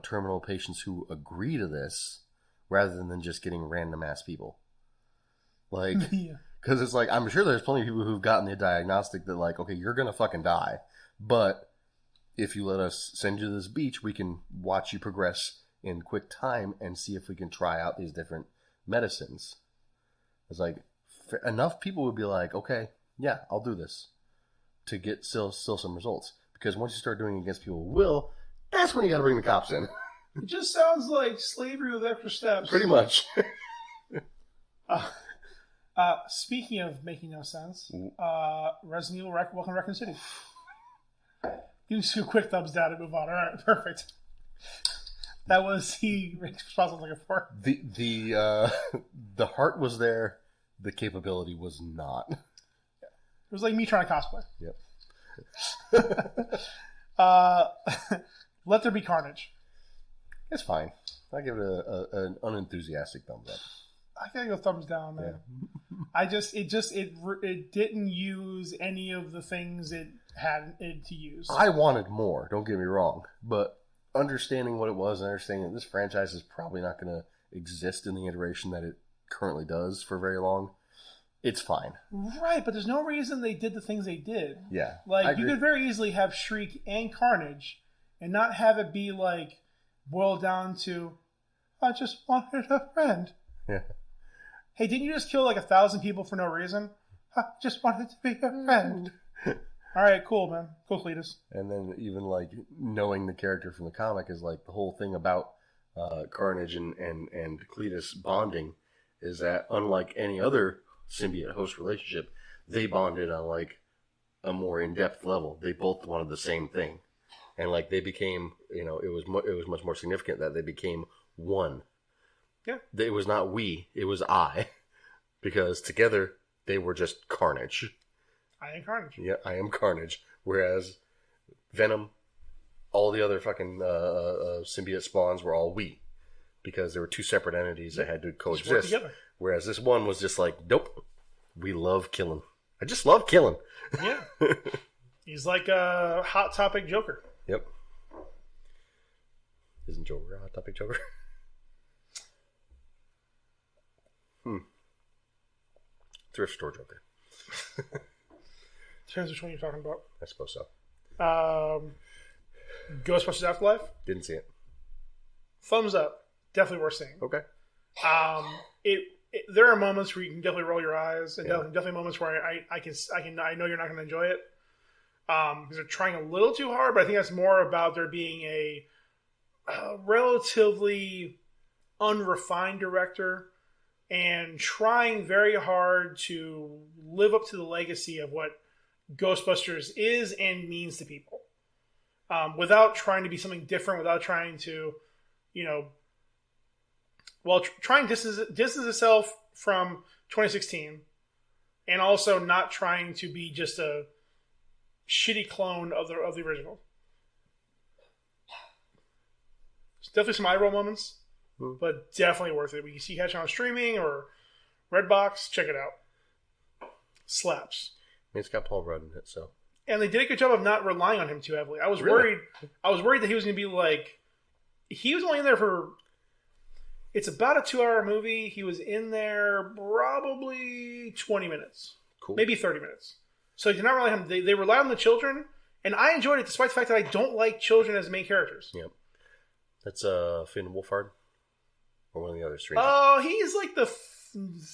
terminal patients who agree to this rather than just getting random ass people? Like, because it's like, I'm sure there's plenty of people who've gotten the diagnostic that like, okay, you're going to fucking die. But if you let us send you to this beach, we can watch you progress in quick time and see if we can try out these different medicines. It's like, enough people would be like, okay, yeah, I'll do this to get still some results. Because once you start doing it against people who will, that's when you got to bring the cops in. It just sounds like slavery with extra steps. Pretty much. Speaking of making no sense, Resident Evil Welcome to Raccoon City. You just do a quick thumbs down and move on. All right, perfect. That was the response I was looking for. The heart was there. The capability was not. It was like me trying to cosplay. Yep. Let There Be Carnage. It's fine. I give it an unenthusiastic thumbs up. I gotta go thumbs down, man. Yeah. It didn't use any of the things it had to use. I wanted more. Don't get me wrong, but understanding what it was and understanding that this franchise is probably not going to exist in the iteration that it currently does for very long, it's fine. Right, but there's no reason they did the things they did. Yeah, like you could very easily have Shriek and Carnage, and not have it be like boiled down to, I just wanted a friend. Yeah. Hey, didn't you just kill like 1,000 people for no reason? I just wanted to be a friend. All right, cool, man. Cool, Cletus. And then even like knowing the character from the comic is like the whole thing about Carnage and Cletus bonding is that unlike any other symbiote host relationship, they bonded on like a more in-depth level. They both wanted the same thing, and like they became, it was much more significant that they became one. Yeah, it was not we, it was I, because together they were just Carnage. I am Carnage. Yeah, I am Carnage. Whereas Venom, all the other fucking symbiote spawns were all we, because there were two separate entities that had to coexist. Whereas this one was just like, nope, we love killing. I just love killing. Yeah, he's like a Hot Topic Joker. Yep. Isn't Joker a Hot Topic Joker? Thrift store Joker. Depends which one you're talking about. I suppose so. Ghostbusters Afterlife? Didn't see it. Thumbs up. Definitely worth seeing. Okay. There are moments where you can definitely roll your eyes, and definitely moments where I know you're not going to enjoy it. Because they're trying a little too hard, but I think that's more about there being a relatively unrefined director and trying very hard to live up to the legacy of what Ghostbusters is and means to people, without trying to be something different, without trying to, trying to distance itself from 2016, and also not trying to be just a shitty clone of the original. There's definitely some eye roll moments, but definitely worth it. When you see catch on streaming or Redbox, check it out. Slaps. I mean, it's got Paul Rudd in it, so. And they did a good job of not relying on him too heavily. I was worried that he was going to be like, he was only in there for It's about a 2-hour movie. He was in there probably 20 minutes. Cool. Maybe 30 minutes. So they did not rely on him. They rely on the children, and I enjoyed it despite the fact that I don't like children as main characters. Yep. That's Finn Wolfhard? Or one of the other strangers? Oh, he's like the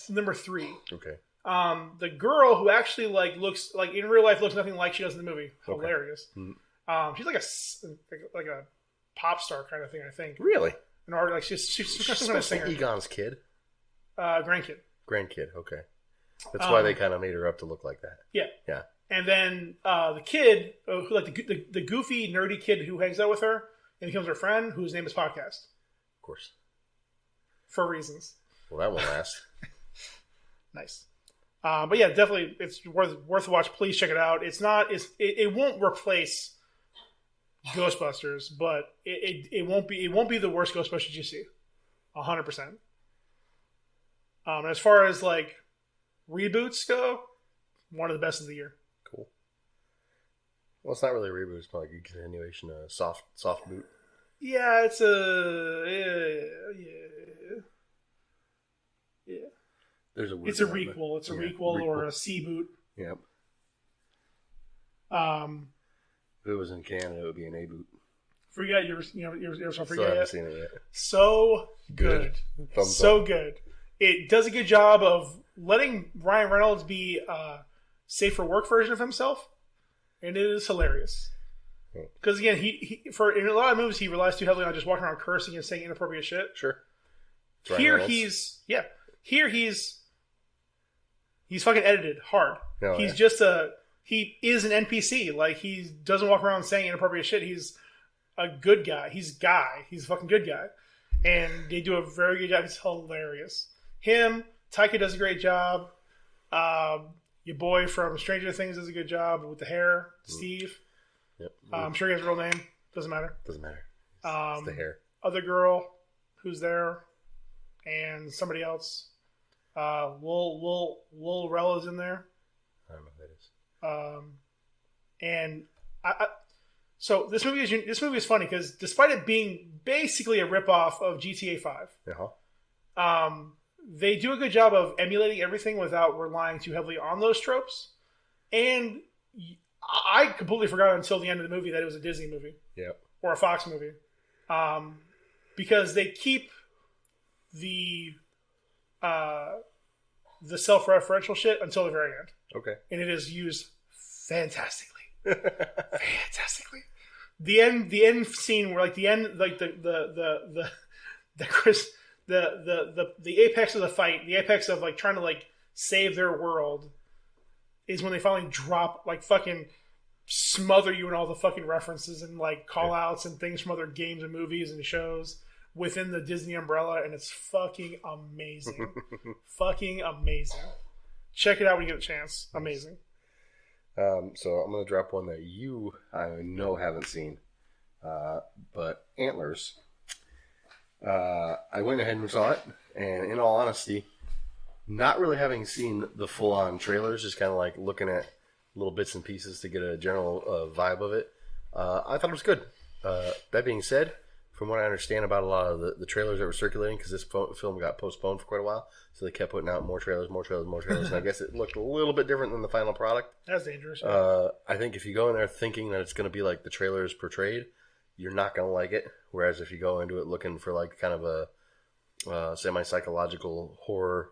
number 3. Okay. The girl who actually looks like in real life looks nothing like she does in the movie. Hilarious. Mm-hmm. She's like a pop star kind of thing, I think. Really? An artist, like she's some kind of singer. Egon's kid? Grandkid. Grandkid, okay. That's why they kind of made her up to look like that. Yeah. Yeah. And then the kid, who like the goofy, nerdy kid who hangs out with her and becomes her friend, whose name is Podcast. Of course. For reasons. Well, that won't last. Nice. But yeah, definitely, it's worth a watch. Please check it out. It won't replace Ghostbusters, but it won't be the worst Ghostbusters you see. 100%. As far as like reboots go, one of the best of the year. Cool. Well, it's not really a reboot. It's more like a continuation, a soft boot. Yeah, it's yeah. There's a word. It's a requel. It's a requel or a C-boot. Yep. If it was in Canada, it would be an A-boot. Forget you're so Still forget haven't it. seen it yet. So good. Thumbs So up. good. It does a good job of letting Ryan Reynolds be a safe for work version of himself, and it is hilarious. Because again, he in a lot of movies he relies too heavily on just walking around cursing and saying inappropriate shit. Sure. Here he's fucking edited hard. Oh, he is an NPC. Like, he doesn't walk around saying inappropriate shit. He's a good guy. He's a fucking good guy. And they do a very good job. It's hilarious. Him, Taika does a great job. Your boy from Stranger Things does a good job with the hair, Steve. Yep. I'm sure he has a real name. Doesn't matter. Doesn't matter. It's the hair. Other girl who's there, and somebody else. Will Rella's in there. I don't know who that is. And so this movie is funny because despite it being basically a ripoff of GTA 5, they do a good job of emulating everything without relying too heavily on those tropes. And I completely forgot until the end of the movie that it was a Disney movie, or a Fox movie, because they keep the self-referential shit until the very end. Okay. And it is used fantastically. Fantastically. The end scene where the apex of the fight, the apex of trying to save their world is when they finally drop fucking smother you in all the fucking references and call outs and things from other games and movies and shows within the Disney umbrella, and it's fucking amazing. Fucking amazing. Check it out when you get a chance. Amazing. So I'm going to drop one that you, I know, haven't seen. But Antlers. I went ahead and saw it, and in all honesty, not really having seen the full-on trailers, just kind of looking at little bits and pieces to get a general vibe of it, I thought it was good. That being said, from what I understand about a lot of the trailers that were circulating, because this film got postponed for quite a while, so they kept putting out more trailers, and I guess it looked a little bit different than the final product. That's dangerous. I think if you go in there thinking that it's going to be like the trailers portrayed, you're not going to like it. Whereas if you go into it looking for kind of a semi-psychological horror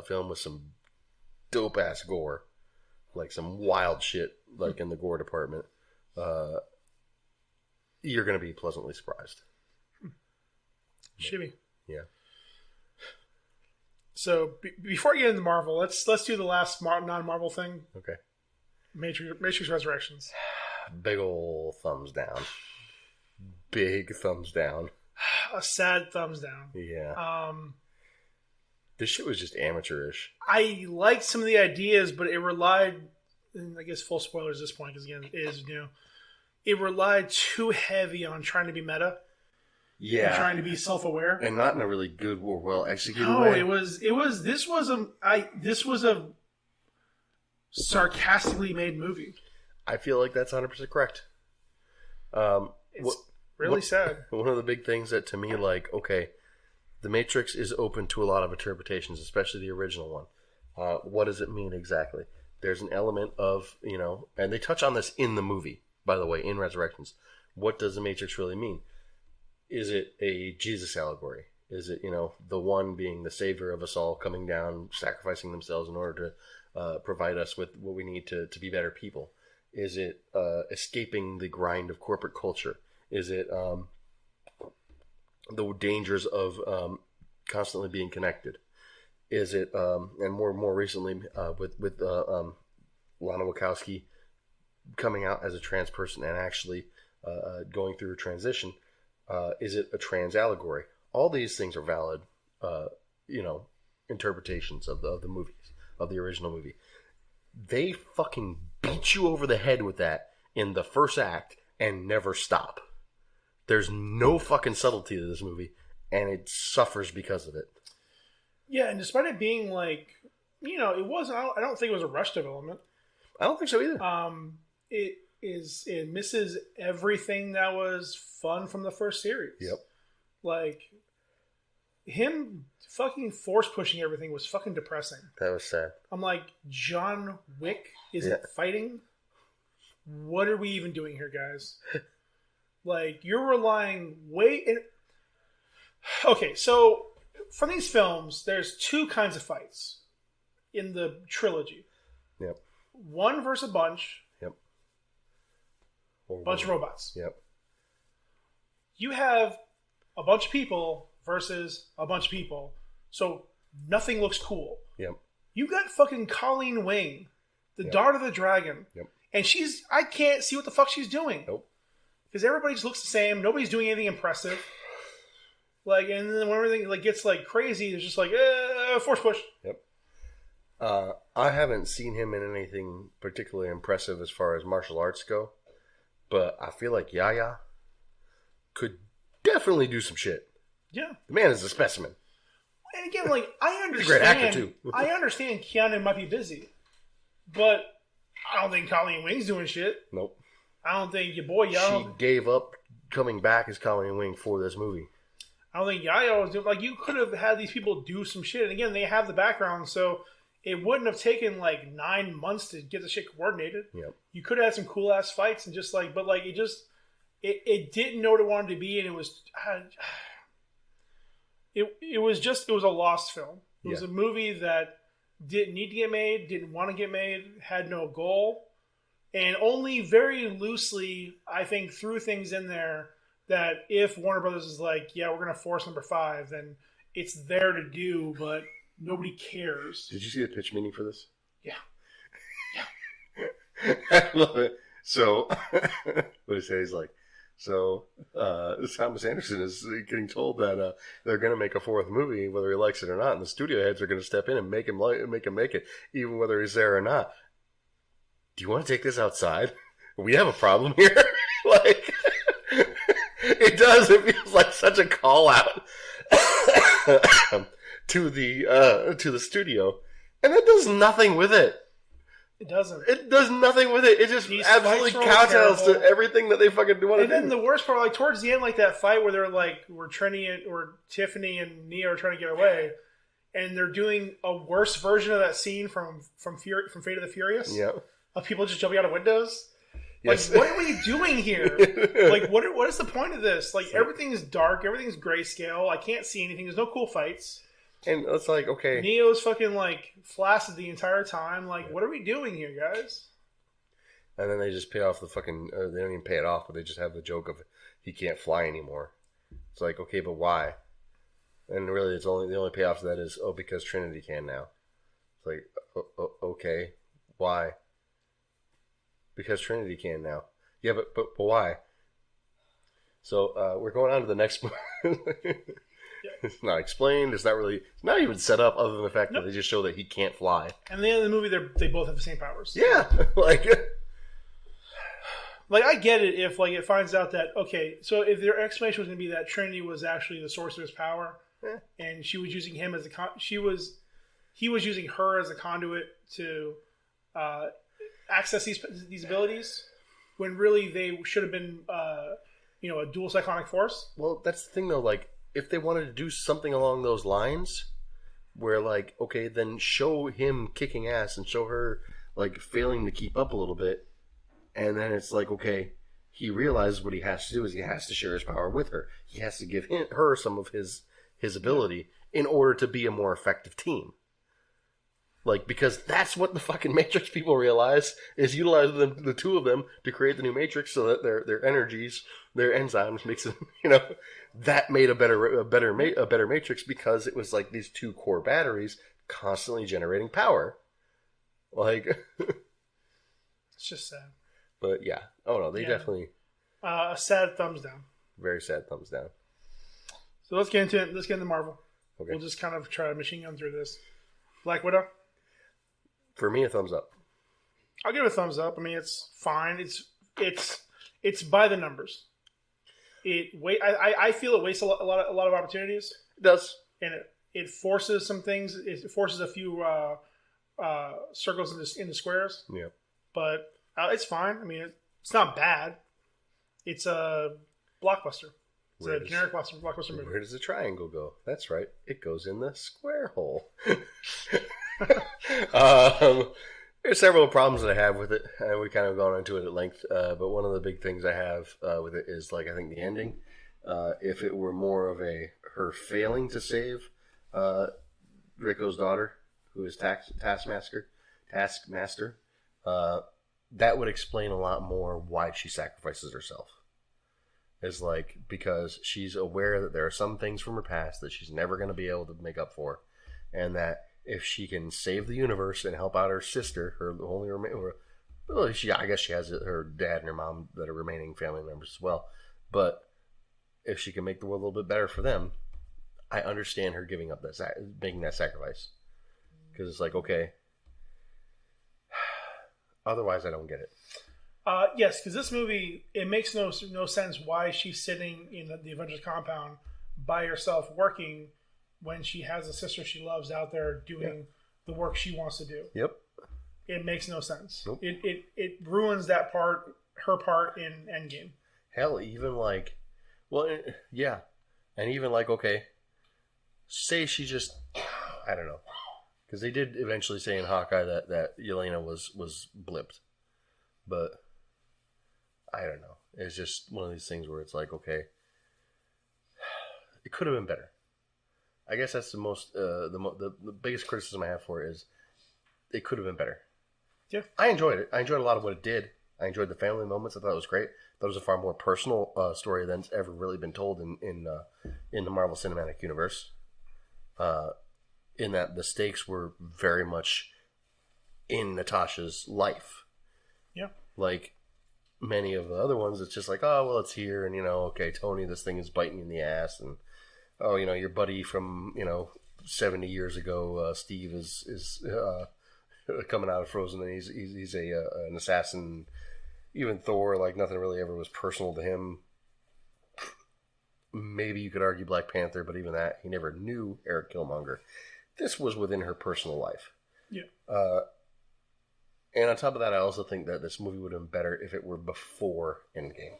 film with some dope-ass gore, some wild shit in the gore department, you're going to be pleasantly surprised. Shimmy. Yeah. So before I get into Marvel, let's do the last non-Marvel thing. Okay. Matrix Resurrections. Big ol' thumbs down. Big thumbs down. A sad thumbs down. Yeah. This shit was just amateurish. I liked some of the ideas, but it relied, and I guess full spoilers at this point, because again, it relied too heavy on trying to be meta. Yeah. And trying to be self-aware. And not in a really good or well executed way. No, this was a sarcastically made movie. I feel like that's 100% correct. It's really sad. One of the big things that to me, okay, The Matrix is open to a lot of interpretations, especially the original one. What does it mean exactly? There's an element of, and they touch on this in the movie, by the way, in Resurrections. What does the Matrix really mean? Is it a Jesus allegory? Is it, the one being the savior of us all, coming down, sacrificing themselves in order to provide us with what we need to be better people? Is it escaping the grind of corporate culture? Is it the dangers of constantly being connected? Is it, and more recently with Lana Wachowski coming out as a trans person and actually going through a transition, is it a trans allegory? All these things are valid, interpretations of the movies, of the original movie. They fucking beat you over the head with that in the first act and never stop. There's no fucking subtlety to this movie, and it suffers because of it. Yeah, and despite it being like, it wasn't. I don't think it was a rush development. I don't think so either. It misses everything that was fun from the first series. Yep. Like, him fucking force pushing everything was fucking depressing. That was sad. I'm like, John Wick isn't fighting? What are we even doing here, guys? Like, you're relying Okay, so from these films, there's two kinds of fights in the trilogy. Yep. One versus a bunch. Yep. Bunch of robots. Yep. You have a bunch of people versus a bunch of people, so nothing looks cool. Yep. You got fucking Colleen Wing, the daughter of the dragon, and I can't see what the fuck she's doing. Nope. Because everybody just looks the same. Nobody's doing anything impressive. Like, and then when everything gets crazy, it's just force push. Yep. I haven't seen him in anything particularly impressive as far as martial arts go, but I feel like Yaya could definitely do some shit. Yeah. The man is a specimen. And again, I understand. He's a great actor too. I understand Keanu might be busy, but I don't think Colleen Wing's doing shit. Nope. I don't think your boy She gave up coming back as Colleen Wing for this movie. I don't think Yaya was doing... you could have had these people do some shit. And again, they have the background, so it wouldn't have taken 9 months to get the shit coordinated. Yep. You could have had some cool-ass fights and just but it just... It didn't know what it wanted to be, and it was... It was a lost film. It was a movie that didn't need to get made, didn't want to get made, had no goal, and only very loosely, I think, threw things in there that if Warner Brothers is we're going to force number 5, then it's there to do, but nobody cares. Did you see the pitch meeting for this? Yeah. I love it. So, what did he say? He's like, Thomas Anderson is getting told that they're going to make a 4th movie, whether he likes it or not, and the studio heads are going to step in and make him make it, even whether he's there or not. Do you want to take this outside? We have a problem here. It does. It feels like such a call out to the studio, and it does nothing with it. It doesn't. It does nothing with it. It just absolutely kowtows to everything that they fucking do. And then the worst part, towards the end, that fight where they're where Trinity or Tiffany and Neo are trying to get away, and they're doing a worse version of that scene from Fate of the Furious. Yeah. Of people just jumping out of windows. Yes. What are we doing here? What is the point of this? Everything is dark. Everything's grayscale. I can't see anything. There's no cool fights. And it's okay. Neo's fucking flaccid the entire time. What are we doing here, guys? And then they just pay off the fucking... they don't even pay it off, but they just have the joke of he can't fly anymore. It's okay, but why? And really, the only payoff to that is, because Trinity can now. It's okay, why? Because Trinity can now. Yeah, but why? So we're going on to the next one. It's not explained. It's not even set up other than the fact that they just show that he can't fly. And at the end of the movie, they both have the same powers. Yeah. I get it if it finds out that, so if their explanation was going to be that Trinity was actually the source of his power, and she was using him as he was using her as a conduit to access these abilities, when really they should have been a dual cyclonic force. Well, that's the thing though. if they wanted to do something along those lines, where like, okay, then show him kicking ass and show her like failing to keep up a little bit, and then it's like, okay, he realizes what he has to do is he has to share his power with her. He has to give her some of his ability in order to be a more effective team. Like, because that's what the fucking Matrix people realize, is utilize the two of them to create the new Matrix so that their energies, their enzymes makes it, that made a better Matrix, because it was like these two core batteries constantly generating power. Like, it's just sad. But yeah. Oh no, they definitely. A sad thumbs down. Very sad thumbs down. So let's get into it. Let's get into Marvel. Okay. We'll just kind of try to machine gun through this. Black Widow. For me, a thumbs up. I'll give it a thumbs up. I mean, it's fine. It's by the numbers. I feel it wastes a lot of opportunities. It does, and it forces some things. It forces a few circles into squares. Yeah, but it's fine. I mean, it's not bad. It's a blockbuster. It's a generic blockbuster movie. Where does the triangle go? That's right. It goes in the square hole. There's several problems that I have with it, and we've kind of gone into it at length. But one of the big things I have with it is, like, I think the ending. If it were more of her failing to save Rico's daughter, who is Taskmaster, that would explain a lot more why she sacrifices herself. Is like, because she's aware that there are some things from her past that she's never going to be able to make up for, and that if she can save the universe and help out her sister, I guess she has her dad and her mom that are remaining family members as well. But if she can make the world a little bit better for them, I understand her giving up making that sacrifice, because it's like, okay. Otherwise, I don't get it. Yes, because this movie, it makes no sense why she's sitting in the Avengers compound by herself working when she has a sister she loves out there doing the work she wants to do. Yep. It makes no sense. Nope. It ruins her part in Endgame. Hell, even like, yeah. And even like, okay, say she just, I don't know. Because they did eventually say in Hawkeye that Yelena was blipped. But I don't know. It's just one of these things where it's like, okay, it could have been better. I guess that's the biggest criticism I have for it is it could have been better. Yeah, I enjoyed it. I enjoyed a lot of what it did. I enjoyed the family moments. I thought it was great. I thought it was a far more personal story than's ever really been told in the Marvel Cinematic Universe. In that the stakes were very much in Natasha's life. Yeah. Like many of the other ones, it's just like, oh, well, it's here, and, okay, Tony, this thing is biting you in the ass, and, oh, your buddy from, 70 years ago, Steve, is coming out of Frozen, and he's an assassin. Even Thor, like, nothing really ever was personal to him. Maybe you could argue Black Panther, but even that, he never knew Eric Killmonger. This was within her personal life. Yeah. And on top of that, I also think that this movie would have been better if it were before Endgame.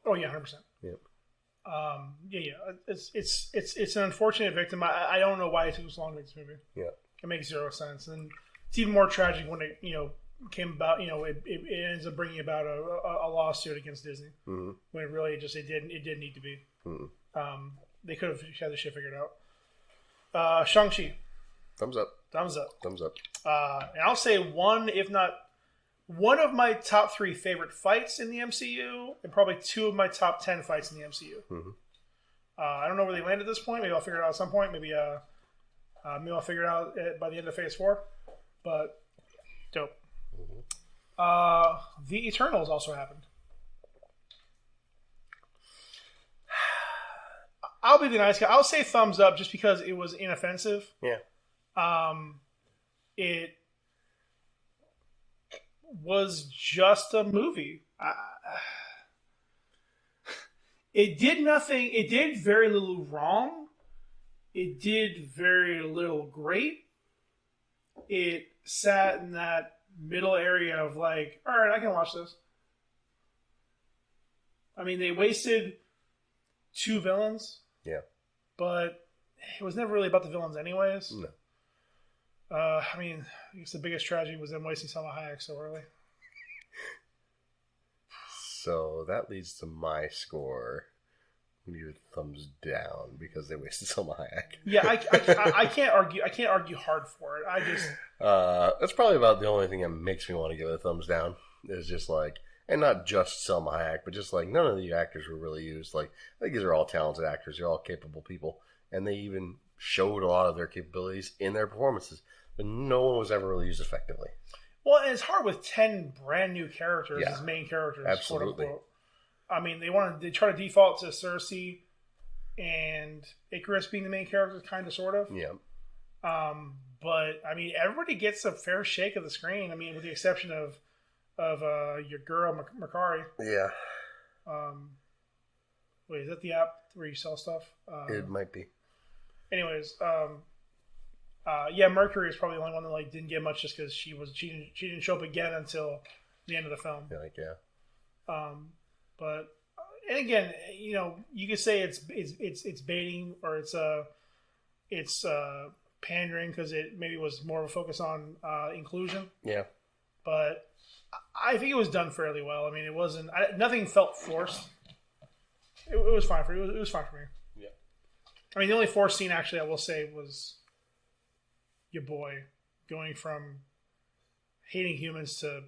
Oh yeah, 100%. Yeah. It's an unfortunate victim. I don't know why it took so long to make this movie. Yeah. It makes zero sense, and it's even more tragic when it came about. It ends up bringing about a lawsuit against Disney, when it really it didn't need to be. They could have had this shit figured out. Shang-Chi. Thumbs up. Thumbs up. Thumbs up. And I'll say one of my top 3 favorite fights in the MCU, and probably 2 of my top 10 fights in the MCU. I don't know where they land at this point. Maybe I'll figure it out at some point. Maybe I'll figure it out by the end of Phase 4. But dope. The Eternals also happened. I'll be the nice guy. I'll say thumbs up just because it was inoffensive. Yeah. It was just a movie. It did nothing. It did very little wrong. It did very little great. It sat in that middle area of like, all right, I can watch this. I mean, they wasted 2 villains Yeah. But it was never really about the villains anyways. No. I mean, I guess the biggest tragedy was them wasting Salma Hayek so early. So that leads to my score. You thumbs down because they wasted Salma Hayek. Yeah, I can't argue. I can't argue hard for it. I just that's probably about the only thing that makes me want to give it a thumbs down. Is just like, and not just Salma Hayek, but just like none of the actors were really used. Like I think these are all talented actors. They're all capable people, and they even showed a lot of their capabilities in their performances. But no one was ever really used effectively. well, and it's hard with 10 brand new characters as main characters. Absolutely. Quote unquote. I mean, they try to default to Cersei and Icarus being the main characters, kind of, sort of. Yeah. But I mean, everybody gets a fair shake of the screen. I mean, with the exception of your girl Makari. Yeah. Wait, is that the app where you sell stuff? It might be. Anyways, yeah, Mercury is probably the only one that like didn't get much just because she didn't show up again until the end of the film. Yeah. But and again, you know, you could say it's baiting or it's pandering because it maybe was more of a focus on inclusion. Yeah. But I think it was done fairly well. I mean, it wasn't nothing felt forced. It was fine for it was fine for me. Yeah. I mean, the only forced scene actually I will say was your boy going from hating humans to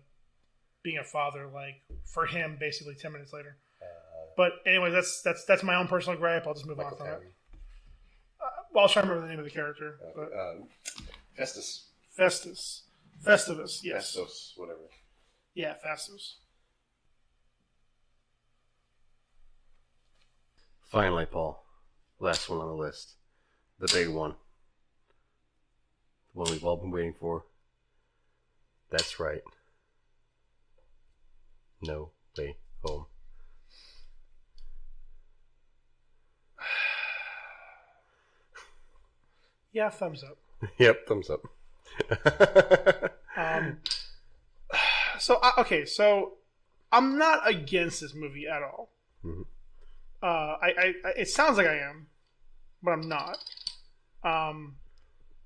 being a father, like for him, basically 10 minutes later. But anyway, that's my own personal gripe. I'll just move on from it. Well, I'll try to remember the name of the character. But Festus. Festivus. Yes. Festus, whatever. Yeah, Festus. Finally, Paul. Last one on the list. The big one. The one we've all been waiting for. That's right. No Way Home. Yeah, thumbs up. Yep, thumbs up. So I'm not against this movie at all. Mm-hmm. It sounds like I am, but I'm not.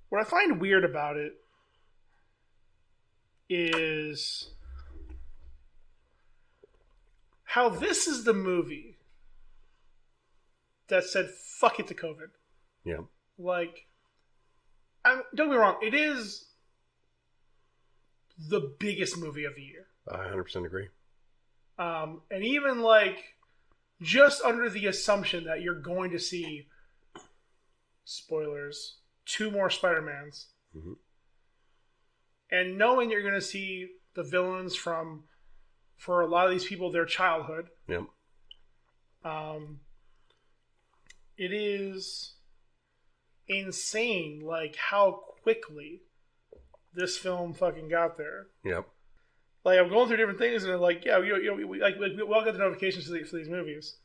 What I find weird about it is how this is the movie that said "fuck it" to COVID. Yeah. Like, don't get me wrong, it is the biggest movie of the year. I 100% agree. And even like just under the assumption that you're going to see, spoilers, 2 more Spider-Mans, mm-hmm. and knowing you're going to see the villains from, for a lot of these people, their childhood. Yep. It is insane, like how quickly this film fucking got there. Yep. Like I'm going through different things, and they're like, yeah, we all get the notifications for these movies,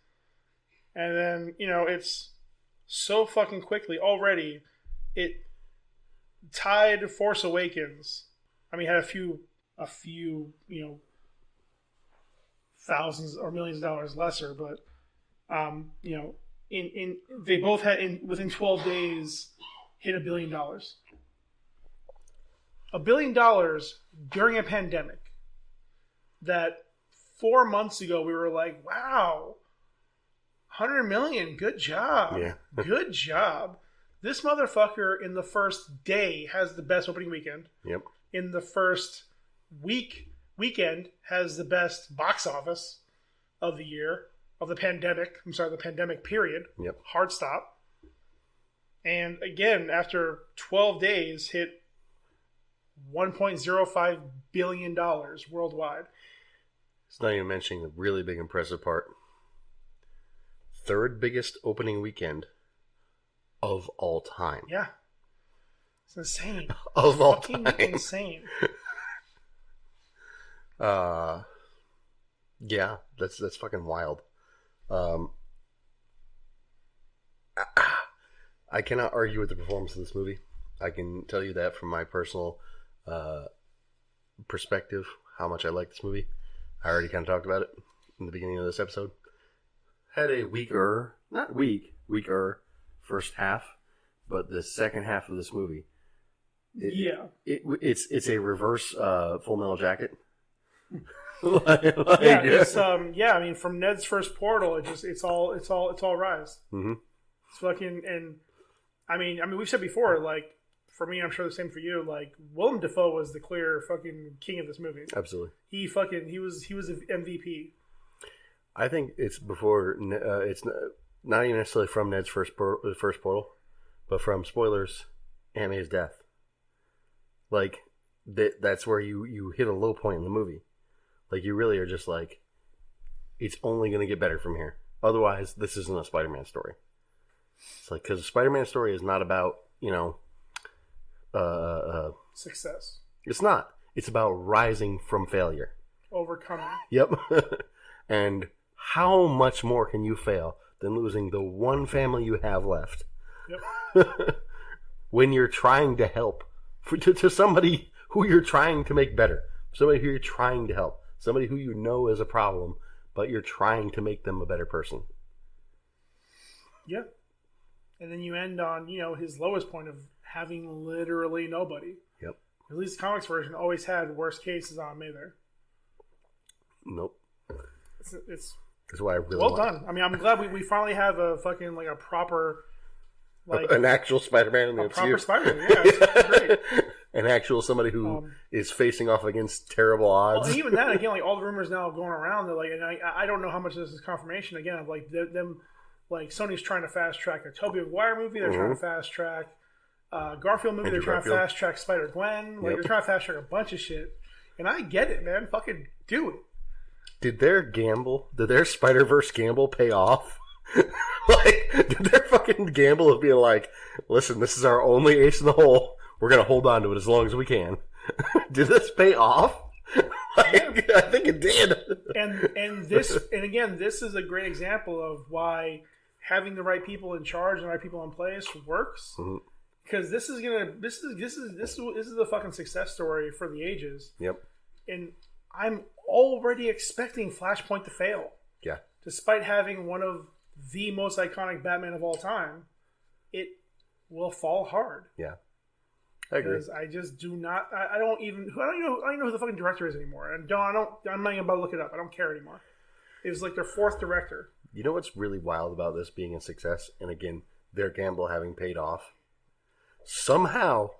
and then it's so fucking quickly already. It tied Force Awakens. I mean, had a few thousands or millions of dollars lesser, but in they both had within 12 days hit $1 billion. $1 billion during a pandemic. That 4 months ago we were like, wow, 100 million, good job. Yeah. Good job. This motherfucker in the first day has the best opening weekend. Yep. In the first weekend has the best box office of the year, of the pandemic. I'm sorry, the pandemic period. Yep. Hard stop. And again, after 12 days, hit $1.05 billion worldwide. It's not even mentioning the really big impressive part. 3rd biggest opening weekend of all time. Yeah. It's insane. Of all Fucking time. insane. Yeah, that's fucking wild. I cannot argue with the performance of this movie. I can tell you that from my personal perspective, how much I like this movie. I already kind of talked about it in the beginning of this episode. Had a weaker, not weak, weaker first half, but the second half of this movie, it's a reverse Full Metal Jacket. It's I mean, from Ned's first portal, it's all Rise. Mm-hmm. It's fucking, and I mean we've said before, like, for me, I'm sure the same for you. Like, Willem Dafoe was the clear fucking king of this movie. Absolutely. He was an MVP. I think it's before. It's not even necessarily from Ned's first portal, but from, spoilers, Aunt May's death. Like, that's where you hit a low point in the movie. Like, you really are just like, it's only going to get better from here. Otherwise, this isn't a Spider-Man story. It's like, because a Spider-Man story is not about, success. It's not. It's about rising from failure. Overcoming. Yep. And how much more can you fail than losing the one family you have left? Yep. When you're trying to help to somebody who you're trying to make better, somebody who you're trying to help, somebody who you know is a problem, but you're trying to make them a better person. Yeah. And then you end on, his lowest point of having literally nobody. Yep. At least the comics version always had worst cases on May there. Nope. It's that's why I really well done. I mean, I'm glad we finally have a fucking, like, a proper, like, an actual Spider-Man in the MCU. Proper Spider-Man, yeah, it's great. An actual somebody who is facing off against terrible odds. Well, even that, again, like, all the rumors now going around, they're like, and I don't know how much this is confirmation, again, of, like, them, like, Sony's trying to fast track a Tobey Maguire movie, they're trying to fast track Garfield movie, they're trying to fast track Spider-Gwen, like, they're trying to fast track a bunch of shit. And I get it, man. Fucking do it. Did their Spider-Verse gamble pay off? Like, did their fucking gamble of being like, listen, this is our only ace in the hole, we're going to hold on to it as long as we can. Did this pay off? Like, I think it did. And again, this is a great example of why having the right people in charge and the right people in place works. Because this is the fucking success story for the ages. Yep. And I'm already expecting Flashpoint to fail. Yeah. Despite having one of the most iconic Batman of all time, it will fall hard. Yeah. I agree. Because I just do not. I don't even know who the fucking director is anymore. And I'm not even about to look it up. I don't care anymore. It was like their fourth director. You know what's really wild about this being a success, and again, their gamble having paid off? Somehow,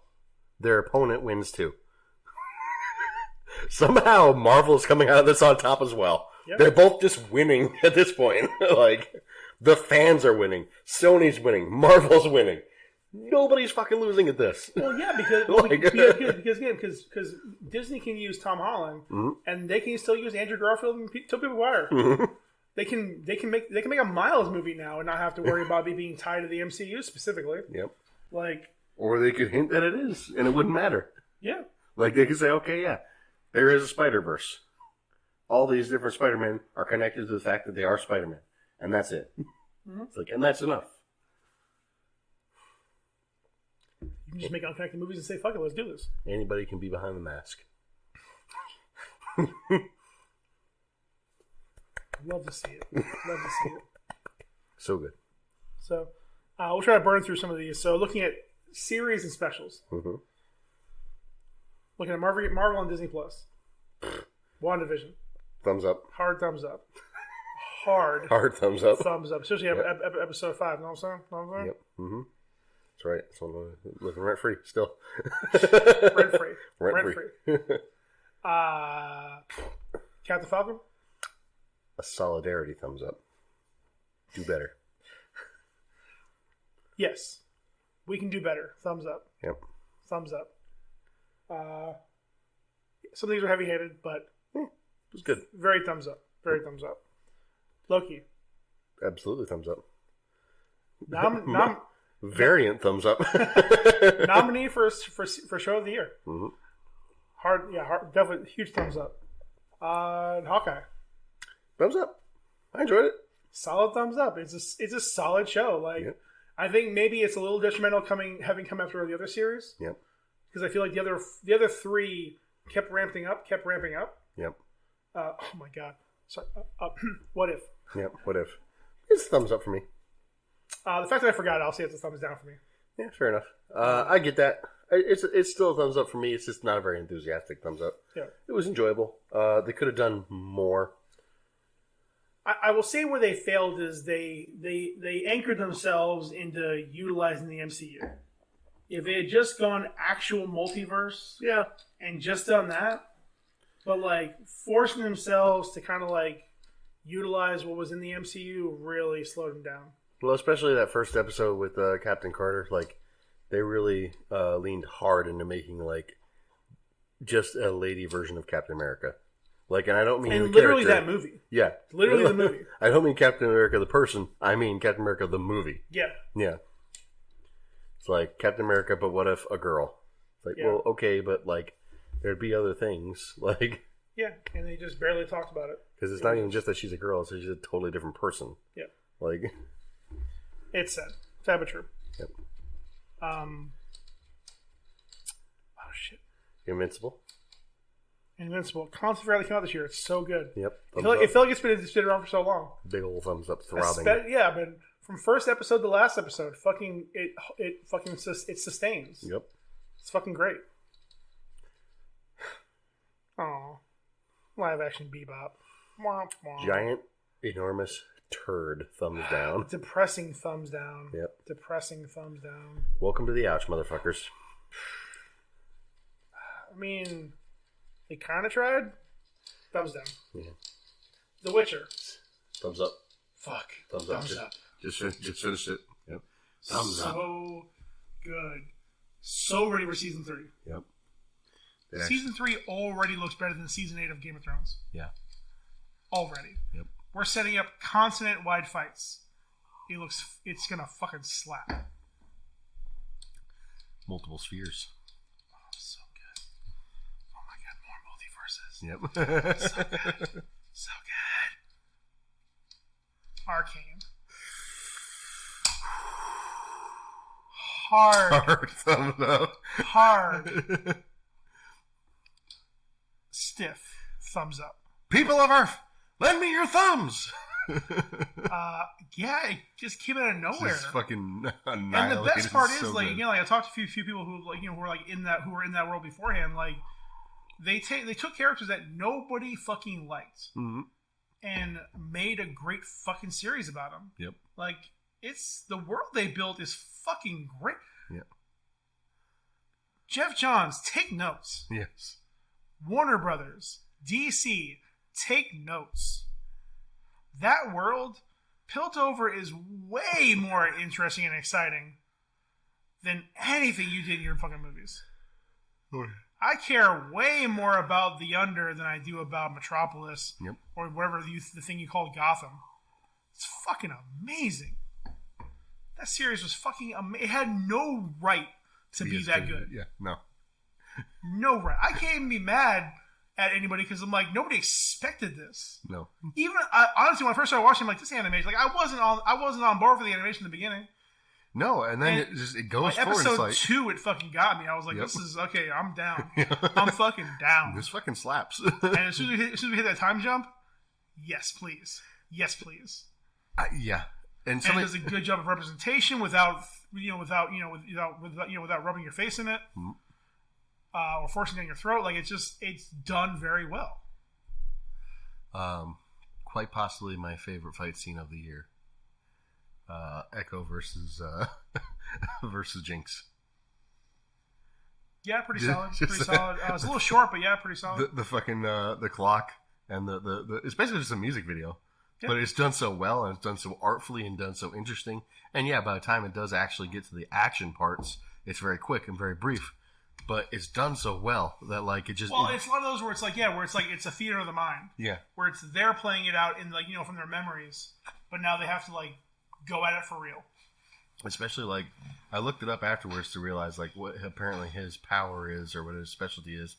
their opponent wins too. Somehow, Marvel is coming out of this on top as well. Yep. They're both just winning at this point. Like, the fans are winning. Sony's winning. Marvel's winning. Nobody's fucking losing at this. Well, yeah, because Disney can use Tom Holland, and they can still use Andrew Garfield and Tobey Maguire. They can make a Miles movie now and not have to worry about it being tied to the MCU specifically. Yep. Like, or they could hint that it is, and it wouldn't matter. Yeah. Like, they could say, okay, yeah, there is a Spider-Verse. All these different Spider-Men are connected to the fact that they are Spider-Man, and that's it. It's like, and that's enough. You can just make unconnected movies and say, fuck it, let's do this. Anybody can be behind the mask. Love to see it. So good. So, we'll try to burn through some of these. So, looking at series and specials. Looking at Marvel on Disney Plus. WandaVision. Thumbs up. Hard thumbs up. Hard thumbs up. Thumbs up. Especially episode 5. You know what I'm saying? Yep. That's right. So I'm living rent free still. Rent free. Captain Falcon? A solidarity thumbs up. Do better. Yes. We can do better. Thumbs up. Yep. Thumbs up. Some things are heavy-handed, but it was good. Very thumbs up. Very thumbs up. Loki. Absolutely thumbs up. Variant thumbs up. Nominee for show of the year. Hard, definitely huge thumbs up. Hawkeye. Thumbs up. I enjoyed it. Solid thumbs up. It's a solid show. Like, I think maybe it's a little detrimental having come after the other series. Yep. Because I feel like the other three kept ramping up. Yep. Oh my god. Sorry. What if? Yep. What if? It's thumbs up for me. The fact that I forgot, I'll say it's a thumbs down for me. Yeah, fair enough. I get that. It's still a thumbs up for me. It's just not a very enthusiastic thumbs up. Yeah. It was enjoyable. They could have done more. I will say where they failed is they anchored themselves into utilizing the MCU. If they had just gone actual multiverse, Yeah. and just done that, but like forcing themselves to kind of like utilize what was in the MCU really slowed them down. Well, especially that first episode with Captain Carter, like they really leaned hard into making like just a lady version of Captain America. Like, and I don't mean And the literally character. that movie. Yeah, Literally the movie. I don't mean Captain America the person. I mean Captain America the movie. Yeah. Yeah. It's like Captain America, but what if a girl? It's like, Yeah. well, okay, but like there'd be other things, like Yeah, and they just barely talked about it. because it's not even just that she's a girl; it's that she's a totally different person. Yeah. Like, It's sad. Sad but true. Yep. Oh shit. Invincible. Invincible. Constantly fairly came out this year. It's so good. Yep. It felt like it's been around for so long. Big old thumbs up, throbbing. Yeah, but from first episode to last episode, it sustains. Yep. It's fucking great. Oh, live action Bebop. Womp womp. Giant, enormous turd. Thumbs down. Depressing thumbs down. Yep. Depressing thumbs down. Welcome to the ouch, motherfuckers. I mean, they kind of tried. Thumbs down. Yeah. The Witcher. Thumbs up. Fuck. Thumbs up. Just finished it. Yep. Thumbs up. So good. So ready for season 3. Yep. Season 3 already looks better than season 8 of Game of Thrones. Yeah. Already. Yep. We're setting up continent-wide fights. It's gonna fucking slap. Multiple spheres. Oh, so good. Oh my god, more multiverses. Yep. So good. So good. Arcane. Hard. Thumbs up. Hard. Stiff. Thumbs up. People of Earth, lend me your thumbs. Yeah, it just came out of nowhere. Just fucking And the best part is, so like, good. again, like I talked to a few people who, like, who were like who were in that world beforehand. Like, they took characters that nobody fucking liked Mm-hmm. and made a great fucking series about them. Yep. Like, it's the world they built is fucking great. Yeah. Jeff Johns, take notes. Yes. Warner Brothers, DC, take notes. That world, Piltover, is way more interesting and exciting than anything you did in your fucking movies. I care way more about The Under than I do about Metropolis. Yep. Or whatever the thing you called Gotham. It's fucking amazing. That series was fucking amazing. It had no right to be that good. Yeah, no. No right. I can't even be mad at anybody because I'm like, nobody expected this. No. Even honestly, when I first started watching, I'm like, this animation, like I wasn't on board for the animation in the beginning. No, and then And it goes By forward. episode It's like, 2, it fucking got me. I was like, Yep. this is okay. I'm down. I'm fucking down. this fucking slaps. And as soon as we hit that time jump, yes, please, yes, please. Yeah, and And it something. does a good job of representation without rubbing your face in it. Mhm. Or forcing it down your throat. Like, it's done very well. Quite possibly my favorite fight scene of the year. Echo versus versus Jinx. Yeah, pretty solid. Just Pretty solid. It's a little short, but yeah, pretty solid. The fucking the clock and the it's basically just a music video, Yeah. but it's done so well and it's done so artfully and done so interesting. And yeah, by the time it does actually get to the action parts, it's very quick and very brief. But it's done so well that like it just Well, it's one of those where it's like it's a theater of the mind, yeah. where it's they're playing it out in, like, from their memories, but now they have to, like, go at it for real. Especially, like, I looked it up afterwards to realize, like, what apparently his power is or what his specialty is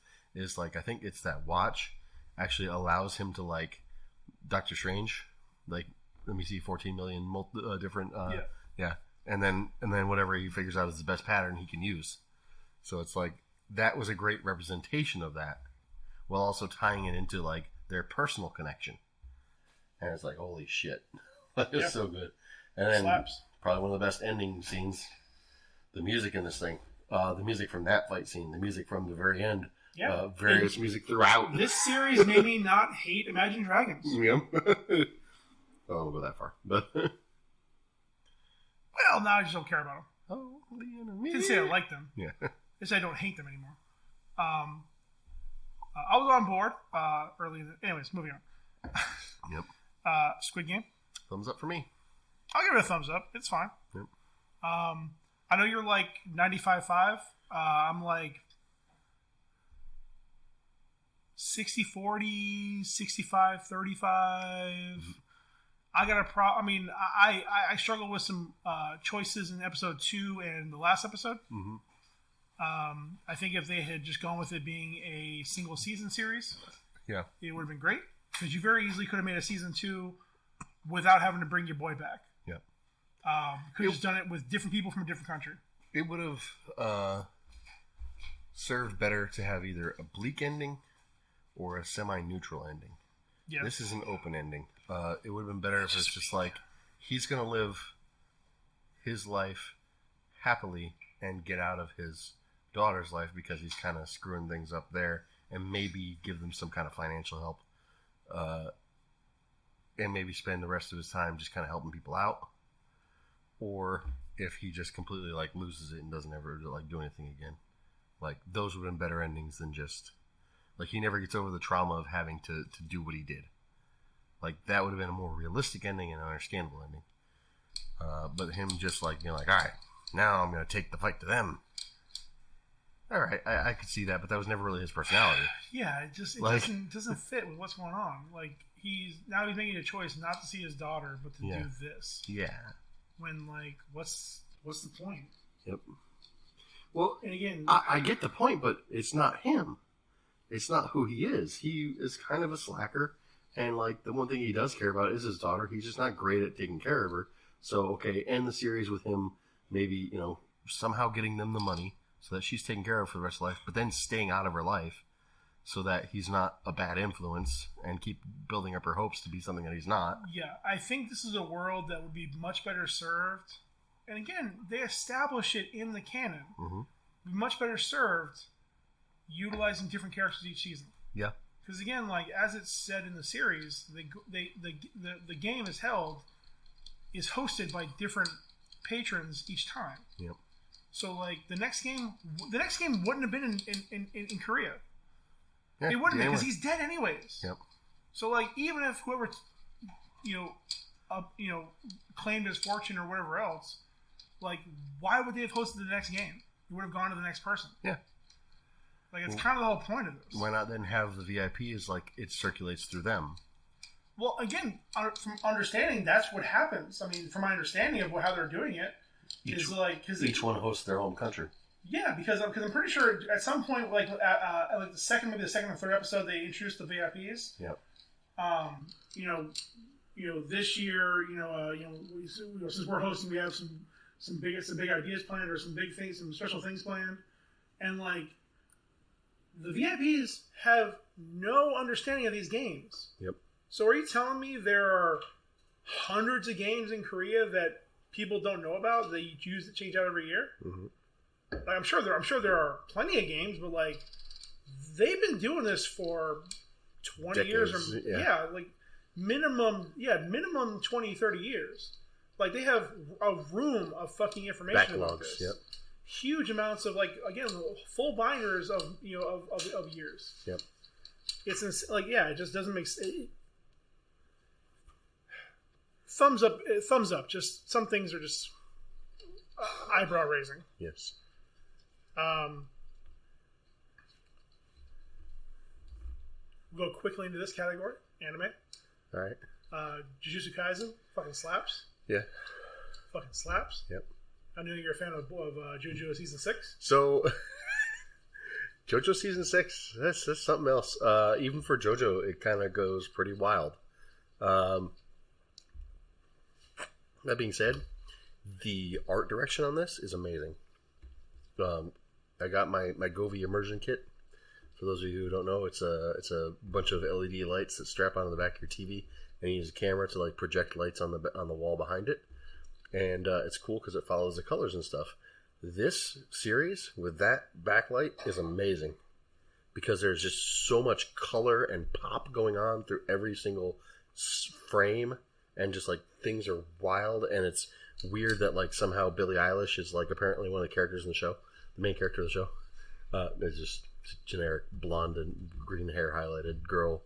like, I think it's that watch actually allows him to, like, Doctor Strange, like, let me see, 14 million different, yeah. And then whatever he figures out is the best pattern he can use. So it's like, that was a great representation of that, while also tying it into, like, their personal connection. And it's like, holy shit. It's so good. And then Slaps. Probably one of the best ending scenes. The music in this thing. The music from that fight scene. The music from the very end. Yeah. Various music throughout. This series made me not hate Imagine Dragons. Yeah. I won't go that far. But well, now I just don't care about them. Oh, the enemy. I didn't say I like them. Yeah. I say I don't hate them anymore. I was on board early. Anyways, moving on. Yep. Squid Game. Thumbs up for me. I'll give it a thumbs up. It's fine. Yep. I know you're like 95.5. I'm like 60-40, 65-35. I got a I mean, I struggle with some choices in episode 2 and the last episode. Mm-hmm. I think if they had just gone with it being a single season series, yeah, it would have been great. Because you very easily could have made a season 2 without having to bring your boy back. Yeah. Could have just done it with different people from a different country. It would have served better to have either a bleak ending or a semi-neutral ending. Yeah. This is an open ending. It would have been better if it's just like he's going to live his life happily and get out of his daughter's life because he's kind of screwing things up there, and maybe give them some kind of financial help, and maybe spend the rest of his time just kind of helping people out. Or if he just completely like loses it and doesn't ever like do anything again, like those would have been better endings than just like he never gets over the trauma of having to do what he did. Like that would have been a more realistic ending and an understandable ending. But him just like being like, all right, now I'm going to take the fight to them. All right, I could see that, but that was never really his personality. Yeah, it doesn't fit with what's going on. Like he's making a choice not to see his daughter, but to do this. Yeah. When like, what's the point? Yep. Well, and again, I get the point, but it's not him. It's not who he is. He is kind of a slacker, and like the one thing he does care about is his daughter. He's just not great at taking care of her. So okay, end the series with him maybe somehow getting them the money so that she's taken care of for the rest of life, but then staying out of her life so that he's not a bad influence and keep building up her hopes to be something that he's not. Yeah, I think this is a world that would be much better served. And again, they establish it in the canon. Mm-hmm. Be much better served utilizing different characters each season. Yeah. Because again, like as it's said in the series, the game is hosted by different patrons each time. Yep. So like the next game wouldn't have been in Korea. Yeah, it wouldn't have because he's dead anyways. Yep. So like even if whoever claimed his fortune or whatever else, like why would they have hosted the next game? It would have gone to the next person. Yeah. Like it's kind of the whole point of this. Why not then have the VIPs like it circulates through them? Well, again, from understanding, that's what happens. I mean, from my understanding of how they're doing it, each one hosts their home country. Yeah, because I'm pretty sure at some point, like the second or third episode, they introduced the VIPs. Yep. This year, since we're hosting, we have some big ideas planned or some big things, some special things planned, and like the VIPs have no understanding of these games. Yep. So are you telling me there are hundreds of games in Korea that people don't know about that you choose to change out every year? Mm-hmm. Like, I'm sure there are plenty of games, but like they've been doing this for 20 years or like minimum 20, 30 years. Like they have a room of fucking information about this. Yep. Huge amounts of like again full binders of of years. Yep. It's it just doesn't make sense. Thumbs up. Just some things are just eyebrow raising. Yes. We'll go quickly into this category, anime. All right. Jujutsu Kaisen fucking slaps. Yeah. Fucking slaps. Yep. I know you're a fan of JoJo season 6. So, JoJo season 6, that's something else. Even for JoJo, it kind of goes pretty wild. That being said, the art direction on this is amazing. I got my Govi immersion kit. For those of you who don't know, it's a bunch of LED lights that strap onto the back of your TV, and you use a camera to like project lights on the wall behind it. And it's cool because it follows the colors and stuff. This series with that backlight is amazing because there's just so much color and pop going on through every single frame, and just like things are wild, and it's weird that like somehow Billie Eilish is like apparently one of the characters in the show, the main character of the show. It's just generic blonde and green hair highlighted girl.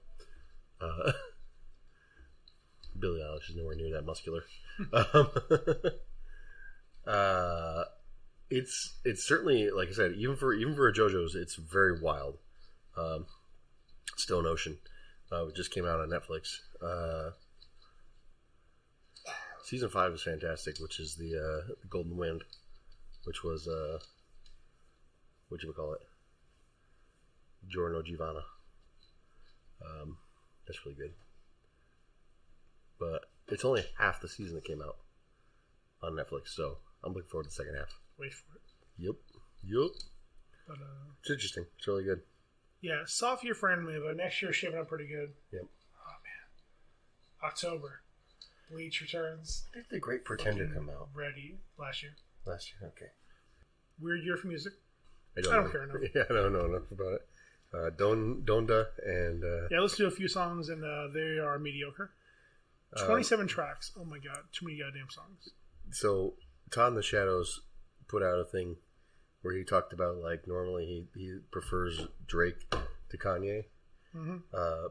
Billie Eilish is nowhere near that muscular. It's certainly, like I said, even for a JoJo's, it's very wild. Stone Ocean, it just came out on Netflix. Season 5 is fantastic, which is the Golden Wind, which was whatchamacallit, Giorno Giovanna. That's really good. But it's only half the season that came out on Netflix, so I'm looking forward to the second half. Wait for it. Yep. But, it's interesting. It's really good. Yeah, soft year for anime, but next year's shaping up pretty good. Yep. Oh, man. October. Bleach returns. I think The Great Pretender come out. Ready. Last year. Okay. Weird year for music. I don't care enough. Yeah, I don't know enough about it. Donda and... yeah, let's do a few songs, and they are mediocre. 27 tracks. Oh my god, too many goddamn songs. So, Todd in the Shadows put out a thing where he talked about, like, normally he prefers Drake to Kanye. Mm-hmm.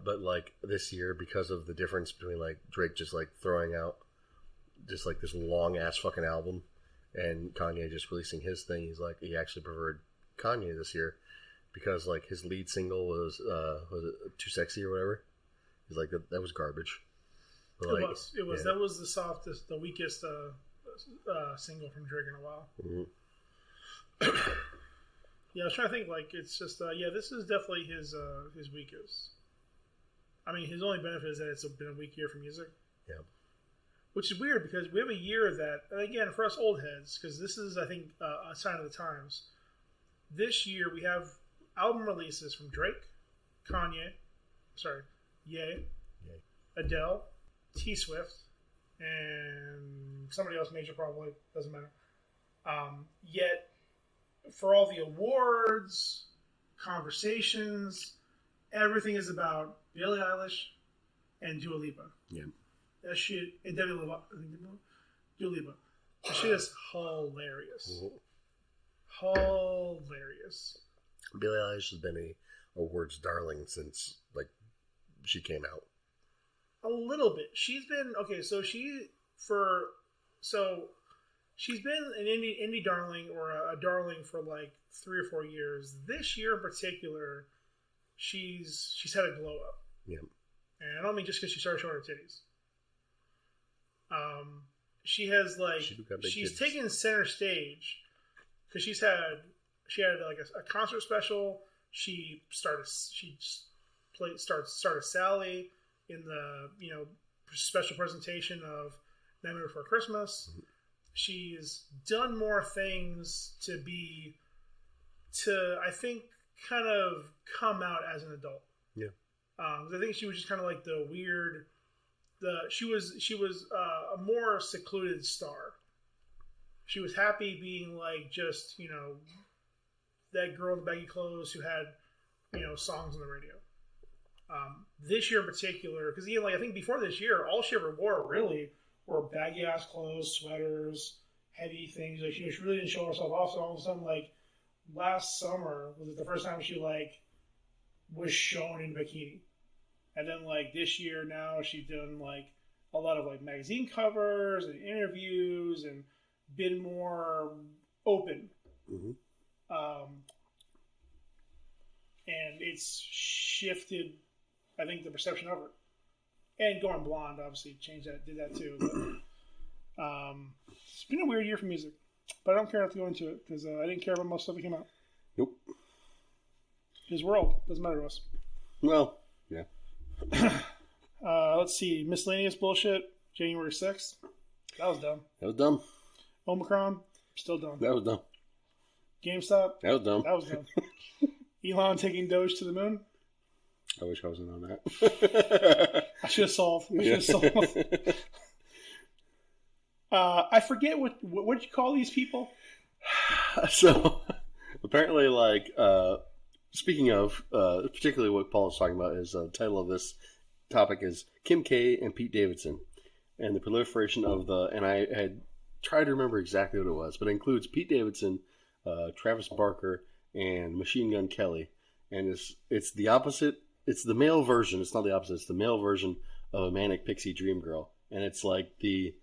But, like, this year, because of the difference between, like, Drake just, like, throwing out just, like, this long-ass fucking album and Kanye just releasing his thing, he's like, he actually preferred Kanye this year because, like, his lead single was it Too Sexy or whatever? He's like, that was garbage. But, it like, was. Yeah. That was the softest, the weakest single from Drake in a while. Mm-hmm. Yeah, I was trying to think, like, it's just, this is definitely his weakest. I mean, his only benefit is that it's been a weak year for music. Yeah. Which is weird, because we have a year that, and again, for us old heads, because this is, I think, a sign of the times, this year we have album releases from Drake, Ye, Adele, T-Swift, and somebody else major probably, doesn't matter. Yet, for all the awards, conversations, everything is about Billie Eilish and Dua Lipa. Yeah. That shit, and Dua Lipa. That shit is hilarious. Mm-hmm. Hilarious. Billie Eilish has been a awards darling since, like, she came out. A little bit. She's been she's been an indie darling, or a darling, for like 3 or 4 years. This year in particular, she's had a glow up. Yeah. And I don't mean just because she started showing her titties. She has, like, she's taken center stage because she had like a concert special. She started Sally in the special presentation of Nightmare Before Christmas. Mm-hmm. She's done more things to I think kind of come out as an adult. Yeah. I think she was just kind of like the weird. She was a more secluded star. She was happy being like just that girl in the baggy clothes who had songs on the radio. This year in particular, because again, like I think before this year, all she ever wore really were baggy ass clothes, sweaters, heavy things. Like she really didn't show herself off. So all of a sudden, like last summer was the first time she like was shown in bikini. And then, like, this year now, she's done, like, a lot of, like, magazine covers and interviews and been more open. Mm-hmm. And it's shifted, I think, the perception of her. And going blonde, obviously, did that too. But, it's been a weird year for music. But I don't care enough to go into it, because I didn't care about most stuff that came out. Nope. His world. Doesn't matter to us. Well, yeah. Let's see. Miscellaneous bullshit. January 6th. That was dumb. Omicron. Still dumb. That was dumb. GameStop. That was dumb. Elon taking Doge to the moon. I wish I wasn't on that. I should have solved. I forget what did you call these people? So apparently, like, speaking of, particularly what Paul is talking about, is the title of this topic is Kim K and Pete Davidson, and the proliferation of and I had tried to remember exactly what it was, but it includes Pete Davidson, Travis Barker, and Machine Gun Kelly, and it's the opposite. It's the male version. It's not the opposite. It's the male version of a manic pixie dream girl, and it's like the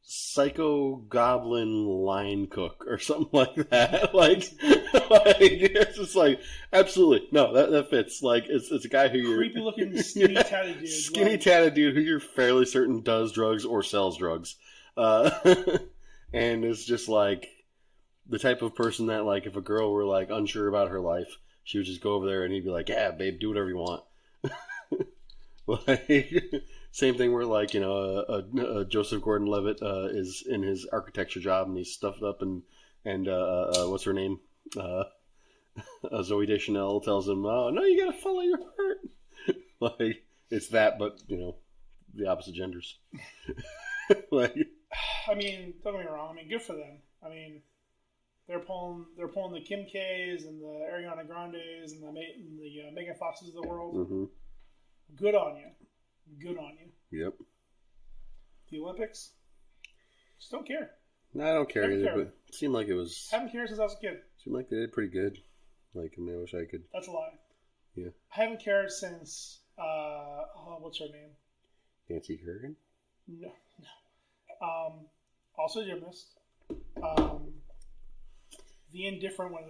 psycho goblin line cook or something like that. like it's just like absolutely no, that fits. Like it's a guy who you're creepy looking skinny tatted dude. Skinny tatted dude who you're fairly certain does drugs or sells drugs. And it's just like the type of person that, like, if a girl were like unsure about her life, she would just go over there and he'd be like, yeah, babe, do whatever you want. Like, same thing where, like, you know, Joseph Gordon-Levitt is in his architecture job and he's stuffed up and what's her name? Zoe Deschanel tells him, oh, no, you gotta follow your heart. Like, it's that, but, you know, the opposite genders. Like, I mean, don't get me wrong. I mean, good for them. I mean, they're pulling the Kim K's and the Ariana Grandes and the Megan Foxes of the world. mm-hmm. Good on you. Good on you. Yep. The Olympics? Just don't care. No, I don't care Haven't either, cared. but it seemed like it was... Haven't cared since I was a kid. Seemed like they did pretty good. Like, I mean, I wish I could... That's a lie. Yeah. I haven't cared since... what's her name? Nancy Kerrigan? No. Also gymnast. The indifferent one,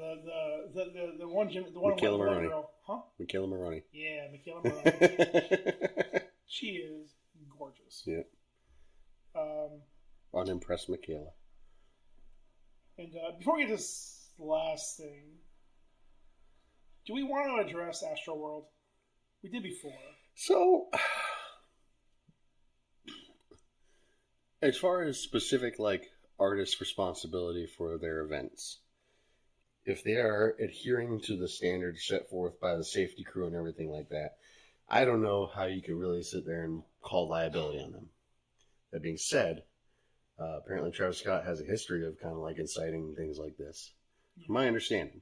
the one Michaela Maroney. girl, huh? Michaela Maroney. Yeah, Michaela Maroney. She is gorgeous. Yep. Unimpressed Michaela. And before we get to this last thing, do we want to address Astroworld? We did before. So, as far as specific, like, artists' responsibility for their events, if they are adhering to the standards set forth by the safety crew and everything like that, I don't know how you could really sit there and call liability on them. That being said, apparently Travis Scott has a history of kind of like inciting things like this, from my understanding.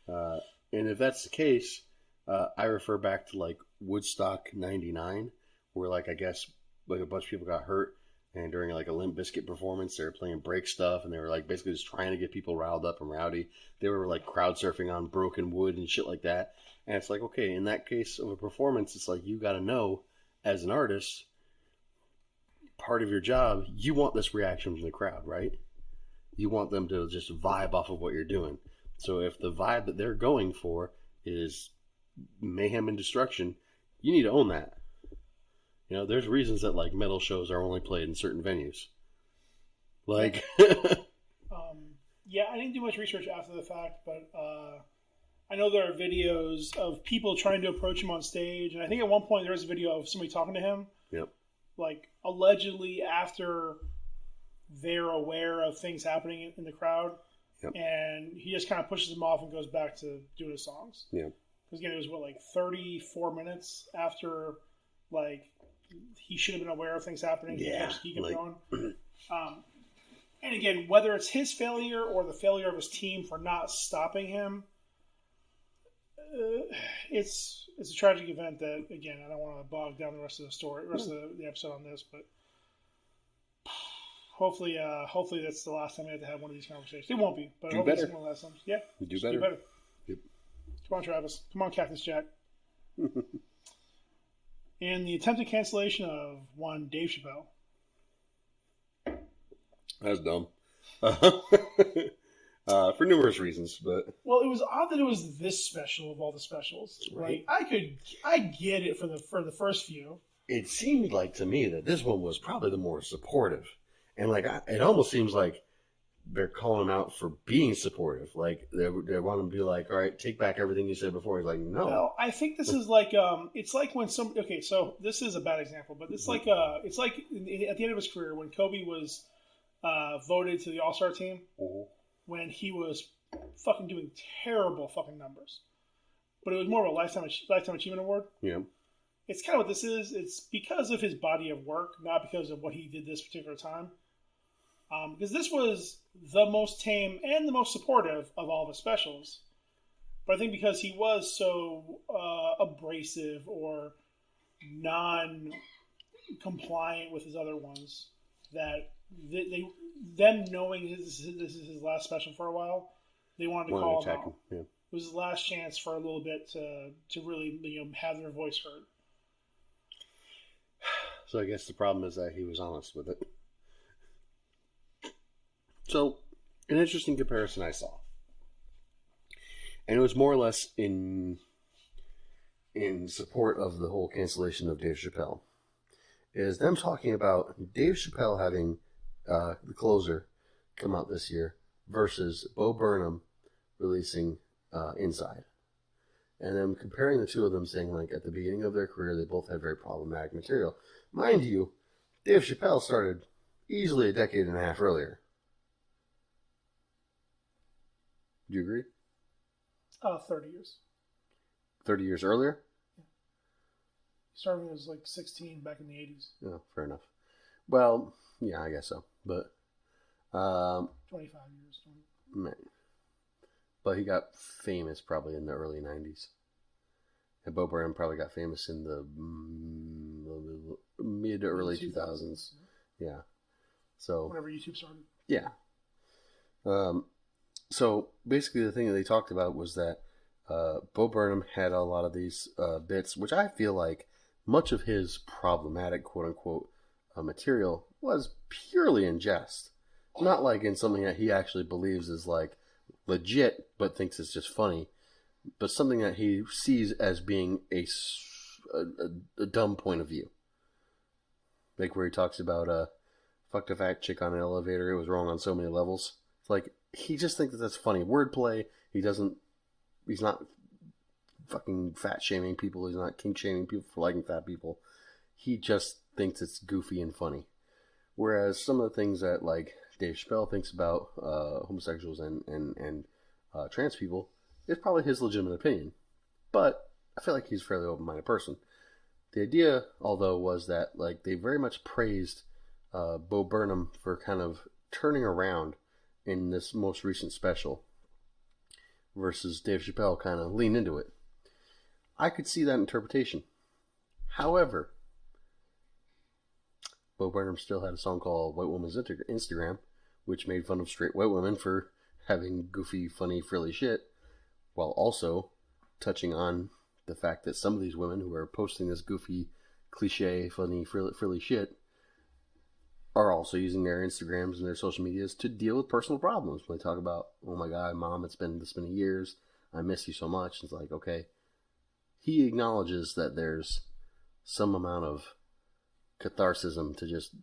And if that's the case, I refer back to like Woodstock '99, where like I guess like a bunch of people got hurt, and during like a Limp Bizkit performance, they were playing break stuff, and they were like basically just trying to get people riled up and rowdy. They were like crowd surfing on broken wood and shit like that. And it's like, okay, in that case of a performance, it's like you got to know as an artist, part of your job, you want this reaction from the crowd, right? You want them to just vibe off of what you're doing. So if the vibe that they're going for is mayhem and destruction, you need to own that. You know, there's reasons that like metal shows are only played in certain venues. Like, yeah, I didn't do much research after the fact, but I know there are videos of people trying to approach him on stage, and I think at one point there was a video of somebody talking to him. Yep. Like allegedly after they're aware of things happening in the crowd, yep. And he just kind of pushes them off and goes back to doing his songs. Yeah. Because again, it was like 34 minutes after like he should have been aware of things happening. Yeah. He kept going. And again, whether it's his failure or the failure of his team for not stopping him, it's a tragic event that, again, I don't want to bog down the rest of the episode on this, but hopefully that's the last time we have to have one of these conversations. It won't be, but do hopefully better. it's one of the last times. Yeah, Do better. Yep. Come on, Travis. Come on, Cactus Jack. And the attempted cancellation of one Dave Chappelle. That's dumb. For numerous reasons, but well, it was odd that it was this special of all the specials. Right. Like I get it for the first few. it seemed like to me that this one was probably the more supportive, and like it almost seems like they're calling him out for being supportive. Like they want him to be like, all right, take back everything you said before. He's like, no. Well, I think this is like it's like when some okay, so this is a bad example, but it's like at the end of his career when Kobe was voted to the All-Star team when he was fucking doing terrible fucking numbers, but it was more of a lifetime achievement award. Yeah. it's kind of what this is. It's because of his body of work, not because of what he did this particular time. Because this was the most tame and the most supportive of all the specials. But I think because he was so abrasive or non-compliant with his other ones, that them knowing this is his last special for a while, they wanted to call him out. Yeah. It was his last chance for a little bit to really have their voice heard. So I guess the problem is that he was honest with it. So, an interesting comparison I saw, and it was more or less in support of the whole cancellation of Dave Chappelle, is them talking about Dave Chappelle having the closer come out this year versus Bo Burnham releasing Inside. And then comparing the two of them, saying, like, at the beginning of their career, they both had very problematic material. Mind you, Dave Chappelle started easily a decade and a half earlier. Do you agree? 30 years. 30 years earlier? Yeah. He started when he was like 16 back in the 80s. Oh, fair enough. Well, yeah, I guess so. But 25 years. Man. But he got famous probably in the early 90s. And Bo Burnham probably got famous in the mid to early 2000s. Yeah. So whenever YouTube started. Yeah. So basically the thing that they talked about was that Bo Burnham had a lot of these bits, which I feel like much of his problematic quote-unquote material was purely in jest. Not like in something that he actually believes is like legit, but thinks it's just funny, but something that he sees as being a dumb point of view. Like where he talks about fucked a fat chick on an elevator, it was wrong on so many levels. It's like, he just thinks that that's funny wordplay. He's not fucking fat shaming people. He's not kink shaming people for liking fat people. He just thinks it's goofy and funny. Whereas some of the things that like Dave Chappelle thinks about homosexuals and trans people is probably his legitimate opinion. But I feel like he's a fairly open-minded person. The idea, although, was that like they very much praised Bo Burnham for kind of turning around in this most recent special versus Dave Chappelle kind of leaned into it. I could see that interpretation. However, Bo Burnham still had a song called White Woman's Instagram, which made fun of straight white women for having goofy, funny, frilly shit, while also touching on the fact that some of these women who are posting this goofy, cliche, funny, frilly shit are also using their Instagrams and their social medias to deal with personal problems. When they talk about, oh my God, Mom, it's been this many years, I miss you so much. It's like, okay, he acknowledges that there's some amount of catharsis to just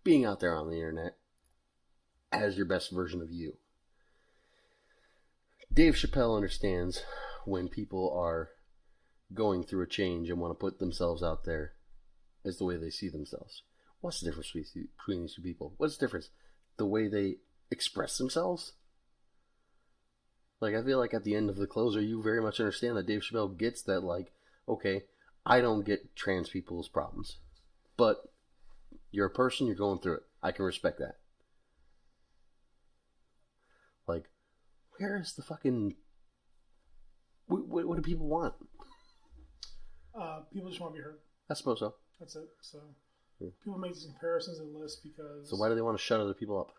being out there on the internet as your best version of you. Dave Chappelle understands when people are going through a change and want to put themselves out there as the way they see themselves. What's the difference between these two people? What's the difference? The way they express themselves? Like, I feel like at the end of the closer, you very much understand that Dave Chappelle gets that, like, okay, I don't get trans people's problems. But you're a person, you're going through it. I can respect that. Like, where is the fucking... What do people want? People just want to be heard. I suppose so. That's it. So... people make these comparisons and lists because... So why do they want to shut other people up?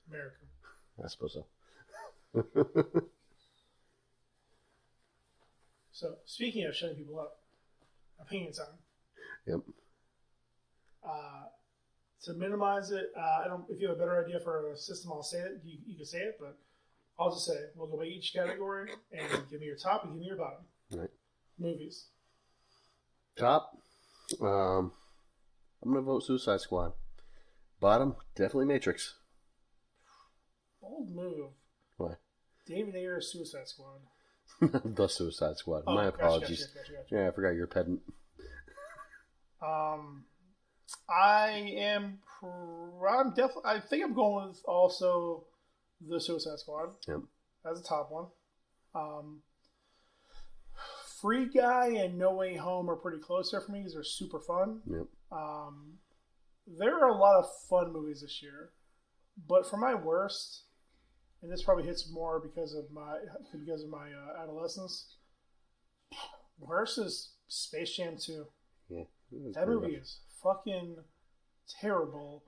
America. I suppose so. So, speaking of shutting people up, opinion time. Yep. To minimize it, if you have a better idea for a system, I'll say it. You can say it, but I'll just say it. We'll go by each category and give me your top and give me your bottom. Right. Movies. Top. I'm going to vote Suicide Squad. Bottom, definitely Matrix. Bold move. Why? David Ayer, Suicide Squad. The Suicide Squad. Oh, My apologies. Gotcha. Yeah, I forgot you're a pedant. I think I'm going with also the Suicide Squad. Yep. As a top one. Free Guy and No Way Home are pretty close there for me because they're super fun. Yep. There are a lot of fun movies this year, but for my worst, and this probably hits more because of my adolescence. Worst is Space Jam 2. Yeah, that movie is fucking terrible.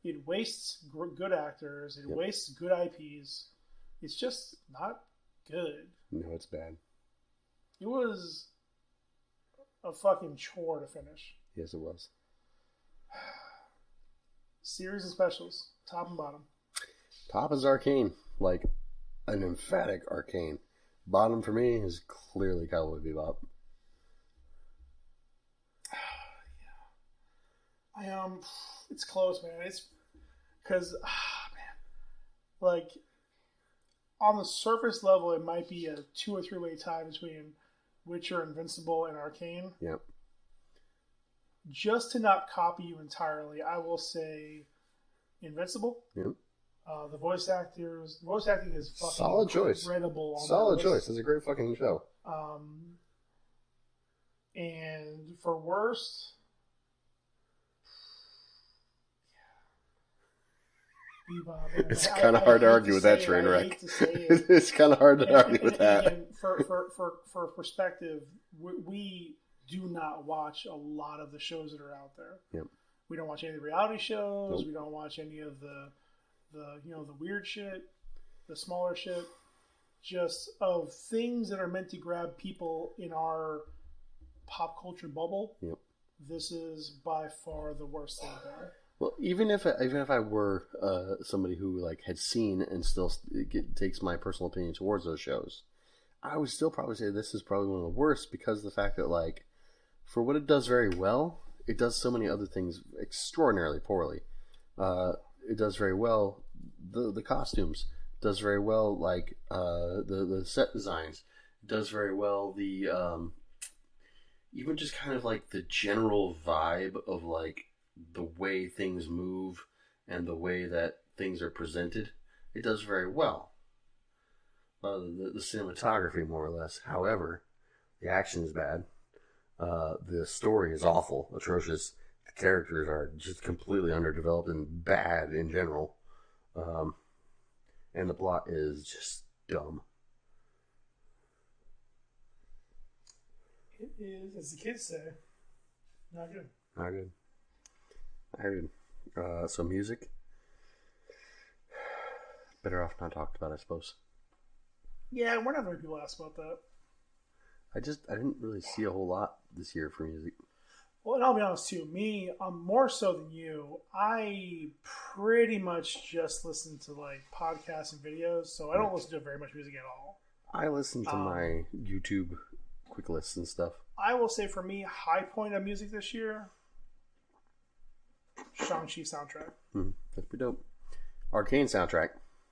It wastes good actors. It wastes good IPs. It's just not good. No, it's bad. It was a fucking chore to finish. Yes, it was. Series and specials, top and bottom. Top is Arcane, like an emphatic Arcane. Bottom for me is clearly Cowboy Bebop. It's close, man. It's because, like, on the surface level, it might be a 2 or 3 way tie between Witcher, Invincible, and Arcane. Yep. Just to not copy you entirely, I will say Invincible. Yep. The voice acting is fucking solid choice. Incredible. Solid choice. It's a great fucking show. And for worst, Bebop. It's kind of hard to argue with that train wreck. It's kind of hard to argue with that. And for perspective, we do not watch a lot of the shows that are out there. Yep. We don't watch any of the reality shows. Nope. We don't watch any of the weird shit, the smaller shit, just of things that are meant to grab people in our pop culture bubble. Yep. This is by far the worst thing there. Well, even if I were somebody who like had seen and still takes my personal opinion towards those shows, I would still probably say this is probably one of the worst because of the fact that, like, for what it does very well, it does so many other things extraordinarily poorly. It does very well the costumes, does very well like the set designs, does very well the even just kind of like the general vibe of like the way things move and the way that things are presented. It does very well. The cinematography, more or less. However, the action is bad. The story is awful, atrocious. The characters are just completely underdeveloped and bad in general. And the plot is just dumb. It is, as the kids say, not good. Not good. Not good. So music. Better off not talked about, I suppose. Yeah, we're not very people ask about that. I didn't really see a whole lot this year for music. Well, and I'll be honest too, me, more so than you, I pretty much just listen to like podcasts and videos, so I don't listen to very much music at all. I listen to my YouTube quick lists and stuff. I will say for me, high point of music this year, Shang-Chi soundtrack. That's pretty dope. Arcane soundtrack.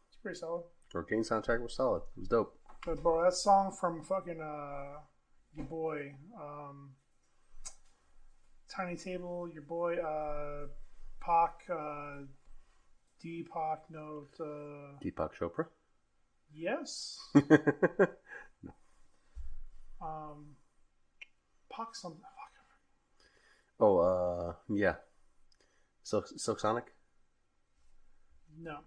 It's pretty solid. Arcane soundtrack was solid. It was dope. But bro, that song from fucking your boy, Tiny Table, your boy, Pac, Deepak, no, Deepak Chopra? Yes. No. Pac something. Oh, yeah. Silk Sonic? No.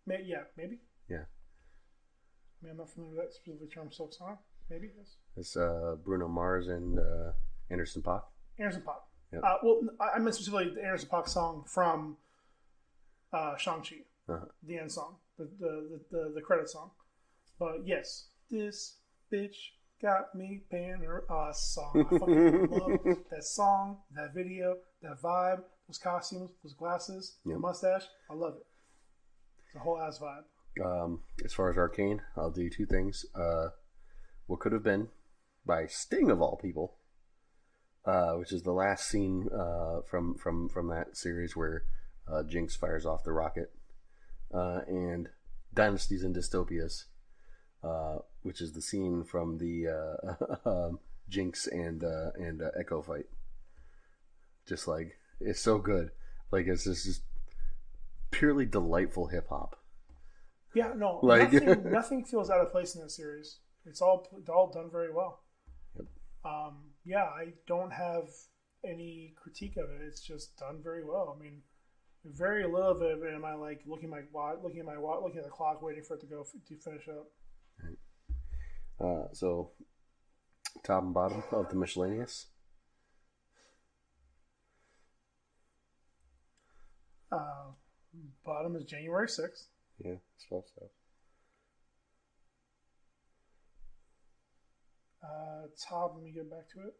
Yeah, maybe. Yeah. I mean, I'm not familiar with that specific term, Silk Sonic. Maybe, yes. It's Bruno Mars and Anderson .Paak. Anderson .Paak. Yep. Well, I meant specifically the Anderson .Paak song from Shang-Chi. The end song. The credit song. But yes, this bitch got me paying her a song. I fucking love that song, that video, that vibe, those costumes, those glasses, the mustache. I love it. It's a whole ass vibe. As far as Arcane, I'll do two things. What Could Have Been by Sting of all people, which is the last scene from that series where Jinx fires off the rocket, and Dynasties and Dystopias, which is the scene from the Jinx and Echo fight. Just like, it's so good. Like, it's just purely delightful hip hop. Yeah, no, like, nothing feels out of place in that series. It's all done very well. Yeah, I don't have any critique of it. It's just done very well. I mean, very little of it am I like looking at the clock, waiting for it to finish up. So, top and bottom of the miscellaneous. Bottom is January 6th. Yeah, small stuff. Top, let me get back to it.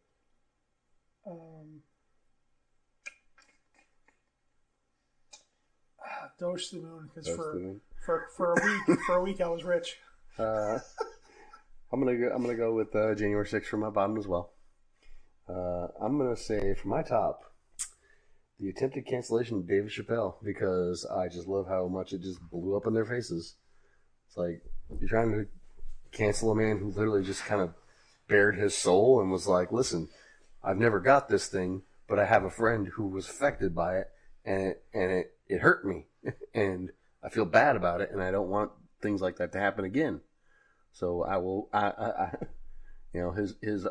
Doge the Moon, because for a week I was rich. I'm gonna go with January 6th for my bottom as well. I'm gonna say for my top, the attempted cancellation of David Chappelle, because I just love how much it just blew up in their faces. It's like you're trying to cancel a man who literally just kind of bared his soul and was like, "Listen, I've never got this thing, but I have a friend who was affected by it, and it hurt me, and I feel bad about it, and I don't want things like that to happen again. So I his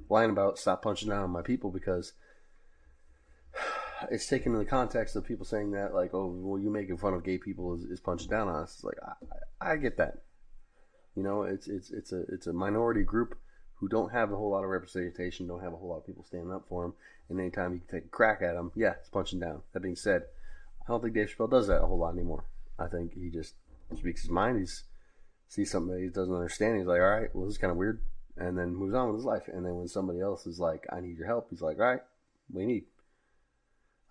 line about stop punching down on my people, because it's taken in the context of people saying that, like, oh, well, you making fun of gay people is punching down on us. It's like, I get that. You know, it's a minority group who don't have a whole lot of representation, don't have a whole lot of people standing up for them, and anytime you can take a crack at them, yeah, it's punching down. That being said, I don't think Dave Chappelle does that a whole lot anymore. I think he just speaks his mind. He sees something that he doesn't understand. He's like, all right, well, this is kind of weird, and then moves on with his life. And then when somebody else is like, I need your help, he's like, all right, what do you need?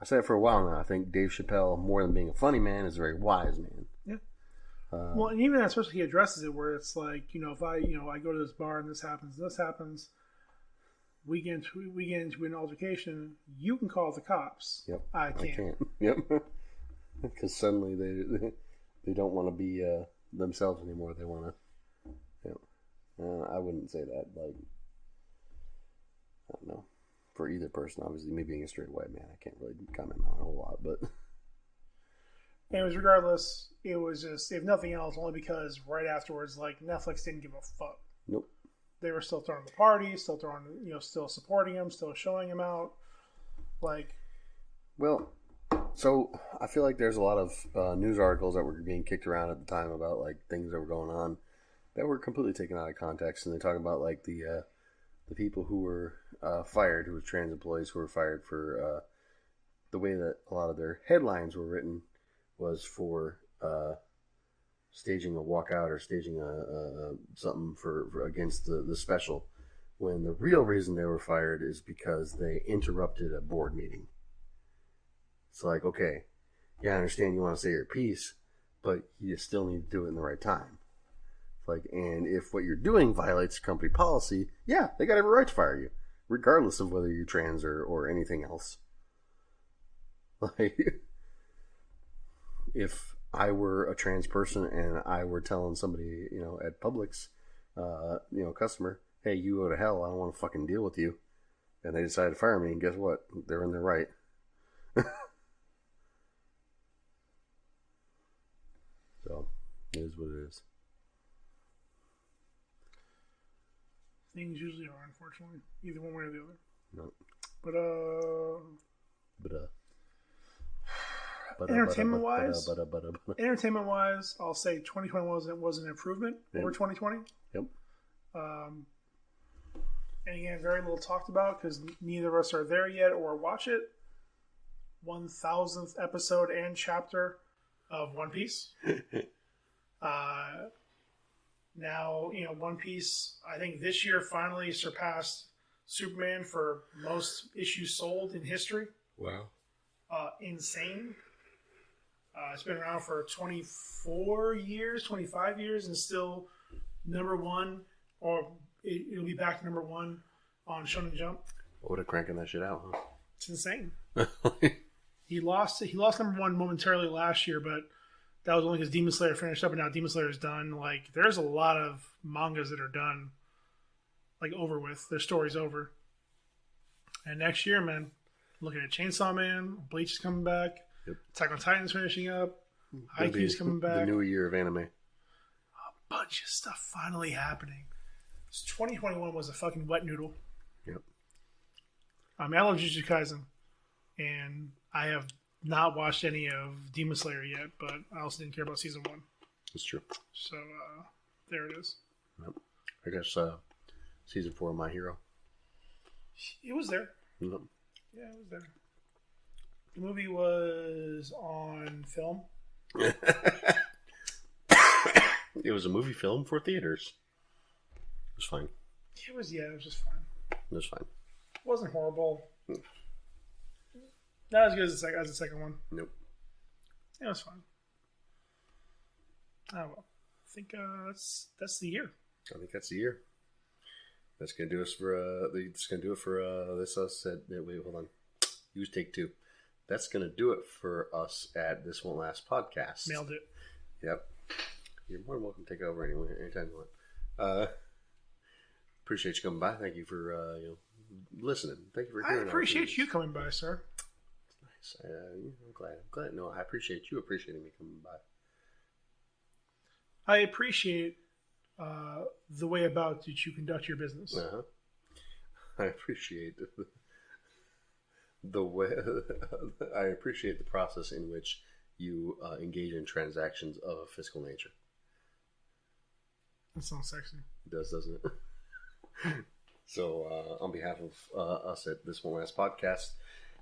I said it for a while now. I think Dave Chappelle, more than being a funny man, is a very wise man. Yeah. Well, and even especially he addresses it where it's like, if I go to this bar and this happens, we get into an altercation, you can call the cops. Yep. I can't. Yep. Because suddenly they don't want to be themselves anymore. They want to, I wouldn't say that, like, I don't know. For either person, obviously, me being a straight white man, I can't really comment on it a whole lot, but... Anyways, regardless, it was just, if nothing else, only because right afterwards, like, Netflix didn't give a fuck. Nope. They were still throwing the party, still supporting him, still showing him out. Like... Well, so I feel like there's a lot of news articles that were being kicked around at the time about, like, things that were going on that were completely taken out of context, and they talk about, like, the people who were fired, who were trans employees who were fired for the way that a lot of their headlines were written was for staging a walkout or staging something for against the special, when the real reason they were fired is because they interrupted a board meeting. It's like, okay, yeah, I understand you want to say your piece, but you still need to do it in the right time. Like, and if what you're doing violates company policy, yeah, they got every right to fire you, regardless of whether you're trans or anything else. Like, if I were a trans person and I were telling somebody, at Publix, customer, hey, you go to hell, I don't want to fucking deal with you, and they decided to fire me, and guess what? They're in their right. So, it is what it is. Things usually are, unfortunately, either one way or the other. No. But entertainment wise, I'll say 2021 was an improvement over 2020. Yep. And again, very little talked about because neither of us are there yet or watch it. 1000th episode and chapter of One Piece. Now, One Piece, I think this year finally surpassed Superman for most issues sold in history. Wow. Insane. It's been around for 24 years, 25 years, and still number one, or it'll be back to number one on Shonen Jump. What a cranking that shit out, huh? It's insane. He lost number one momentarily last year, but that was only because Demon Slayer finished up, and now Demon Slayer is done. Like, there's a lot of mangas that are done, like, over with. Their story's over. And next year, man, looking at Chainsaw Man, Bleach is coming back, yep. Attack on Titan's finishing up, Haikyuu's coming back. The new year of anime. A bunch of stuff finally happening. 2021 was a fucking wet noodle. Yep. I love Jujutsu Kaisen, and I have not watched any of Demon Slayer yet, but I also didn't care about season 1. That's true. So there it is. Yep. I guess season 4 of My Hero. It was there. Yep. Yeah, it was there. The movie was on film. It was a movie film for theaters. It was fine. It was just fine. It was fine. It wasn't horrible. Not as good as the second one. Nope. It was fine. Oh well. I think that's the year. I think that's the year. That's gonna do us for That's gonna do it for this us at wait, hold on. Use take 2. That's gonna do it for us at This Won't Last podcast. Nailed it. Yep. You're more than welcome to take over anytime you want. Appreciate you coming by. Thank you for listening. Thank you for hearing. I appreciate you coming by, sir. Nice. I'm glad. No, I appreciate you appreciating me coming by. I appreciate the way about that you conduct your business. Uh-huh. I appreciate the way. I appreciate the process in which you engage in transactions of a fiscal nature. That sounds sexy. It does, doesn't it? So, on behalf of us at This Won't Last podcast,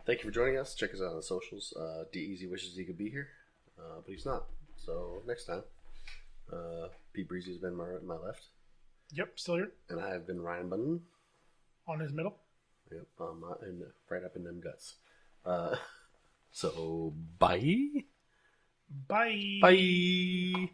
thank you for joining us. Check us out on the socials. D-Easy wishes he could be here, but he's not. So, next time. Pete Breezy has been my left. Yep, still here. And I have been Ryan Bunton. On his middle. Yep, and right up in them guts. So, bye. Bye. Bye.